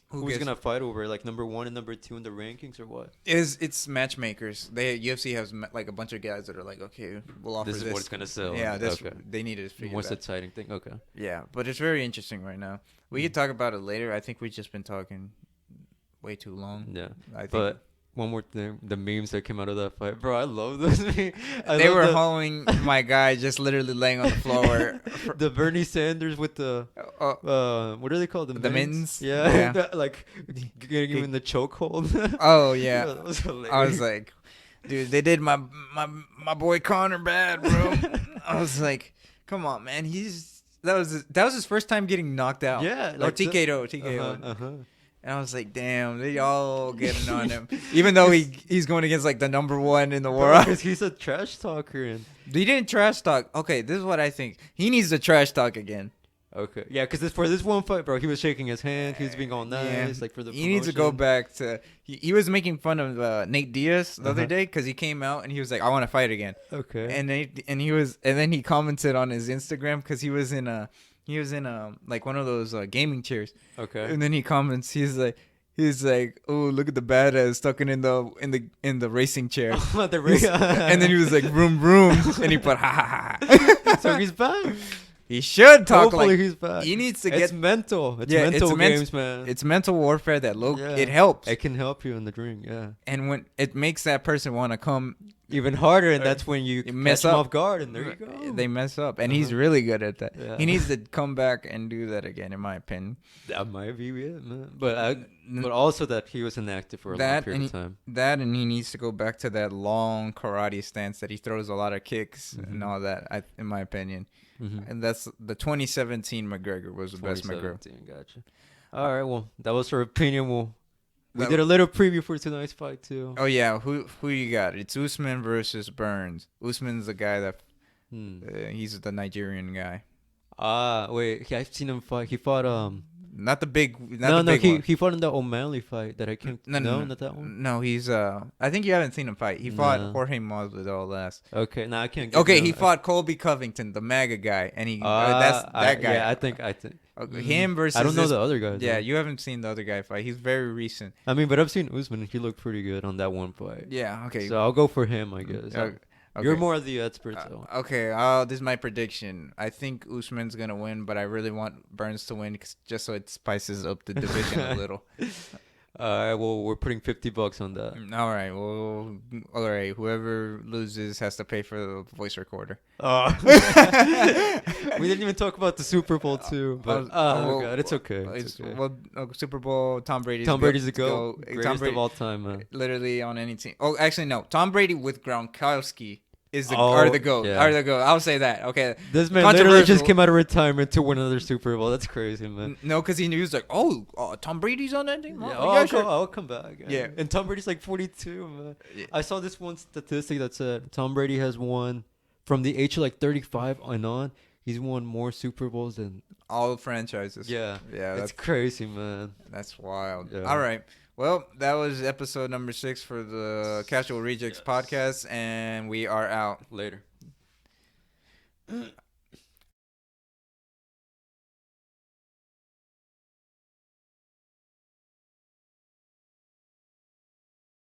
S2: who's gonna fight over number 1 and number 2 in the rankings or what?
S1: It's matchmakers. UFC has a bunch of guys that are like, okay, we'll offer this.
S2: This is what's gonna sell.
S1: Yeah, they need to figure.
S2: What's the exciting thing? Okay.
S1: Yeah, but it's very interesting right now. We could talk about it later. I think we've just been talking way too long.
S2: Yeah, but one more thing, the memes that came out of that fight, bro, I love those memes.
S1: They were holding my guy just literally laying on the floor.
S2: The Bernie Sanders with the what are they called?
S1: The mittens?
S2: Yeah. Getting him in the chokehold.
S1: Oh yeah.
S2: That was hilarious.
S1: I was like, dude, they did my boy Conor bad, bro. I was like, come on, man, that was his first time getting knocked out.
S2: Yeah,
S1: or TKO. And I was like, damn, they all getting on him. Even though he's going against the number 1 in the world.
S2: Because he's a trash talker. And
S1: he didn't trash talk. Okay, this is what I think. He needs to trash talk again.
S2: Okay. Yeah, because for this one fight, bro, he was shaking his hand. He was being all nice. For the
S1: He needs to go back to... He was making fun of Nate Diaz the other day because he came out and he was like, I want to fight again.
S2: Okay.
S1: And then he commented on his Instagram because he was in one of those gaming chairs.
S2: Okay.
S1: And then he comments, he's like, oh, look at the badass stuck in the racing chair. And then he was like, vroom vroom, and he put ha ha ha.
S2: So he's back.
S1: He should talk.
S2: Hopefully he's back.
S1: He needs to get.
S2: It's mental. It's mental games, man.
S1: It's mental warfare that it helps.
S2: It can help you in the ring. Yeah.
S1: And when it makes that person want to come
S2: even harder, and that's when you mess them off guard, and there you go.
S1: They mess up, and he's really good at that. Yeah. He needs to come back and do that again, in my opinion.
S2: That might be it, man. But also that he was inactive for a long period of time.
S1: That, and he needs to go back to that long karate stance that he throws a lot of kicks and all that, in my opinion. And that's the 2017 McGregor was the best McGregor.
S2: Gotcha. All right, well, that was our opinion. We did a little preview for tonight's fight too.
S1: Oh yeah, who you got? It's Usman versus Burns. Usman's the guy that he's the Nigerian guy.
S2: Wait, I've seen him fight. He fought
S1: not the big.
S2: He fought in the O'Malley fight that I can't. No, not that one.
S1: No, he's I think you haven't seen him fight. He fought Jorge Masvidal last.
S2: Okay, I can't.
S1: He fought Colby Covington, the MAGA guy, and that's that guy.
S2: Yeah, I think.
S1: Him versus.
S2: I don't know the other guys.
S1: Yeah, you haven't seen the other guy fight. He's very recent.
S2: I mean, but I've seen Usman. He looked pretty good on that one fight.
S1: Yeah. Okay.
S2: So I'll go for him, I guess. Okay. You're more of the expert, though.
S1: Okay. This is my prediction. I think Usman's gonna win, but I really want Burns to win just so it spices up the division a little.
S2: All right. Well, we're putting $50 on that.
S1: All right. Well, all right. Whoever loses has to pay for the voice recorder.
S2: We didn't even talk about the Super Bowl too. But God, it's okay.
S1: Well, Super Bowl. Tom Brady's
S2: the GOAT. Greatest of all time, man.
S1: Literally on any team. Oh, actually no. Tom Brady with Gronkowski is the GOAT.
S2: Yeah.
S1: Are the GOAT. I'll say that. Okay.
S2: This man literally just came out of retirement to win another Super Bowl. That's crazy, man.
S1: No, because he was like, Tom Brady's on that team.
S2: Yeah, I'll come back. Yeah. And Tom Brady's like 42, man. Yeah. I saw this one statistic that said Tom Brady has won from the age of like 35 and on. He's won more Super Bowls than
S1: all franchises.
S2: Yeah. That's crazy, man.
S1: That's wild. Yeah. All right. Well, that was episode number 6 for the Casual Rejects podcast, and we are out.
S2: Later.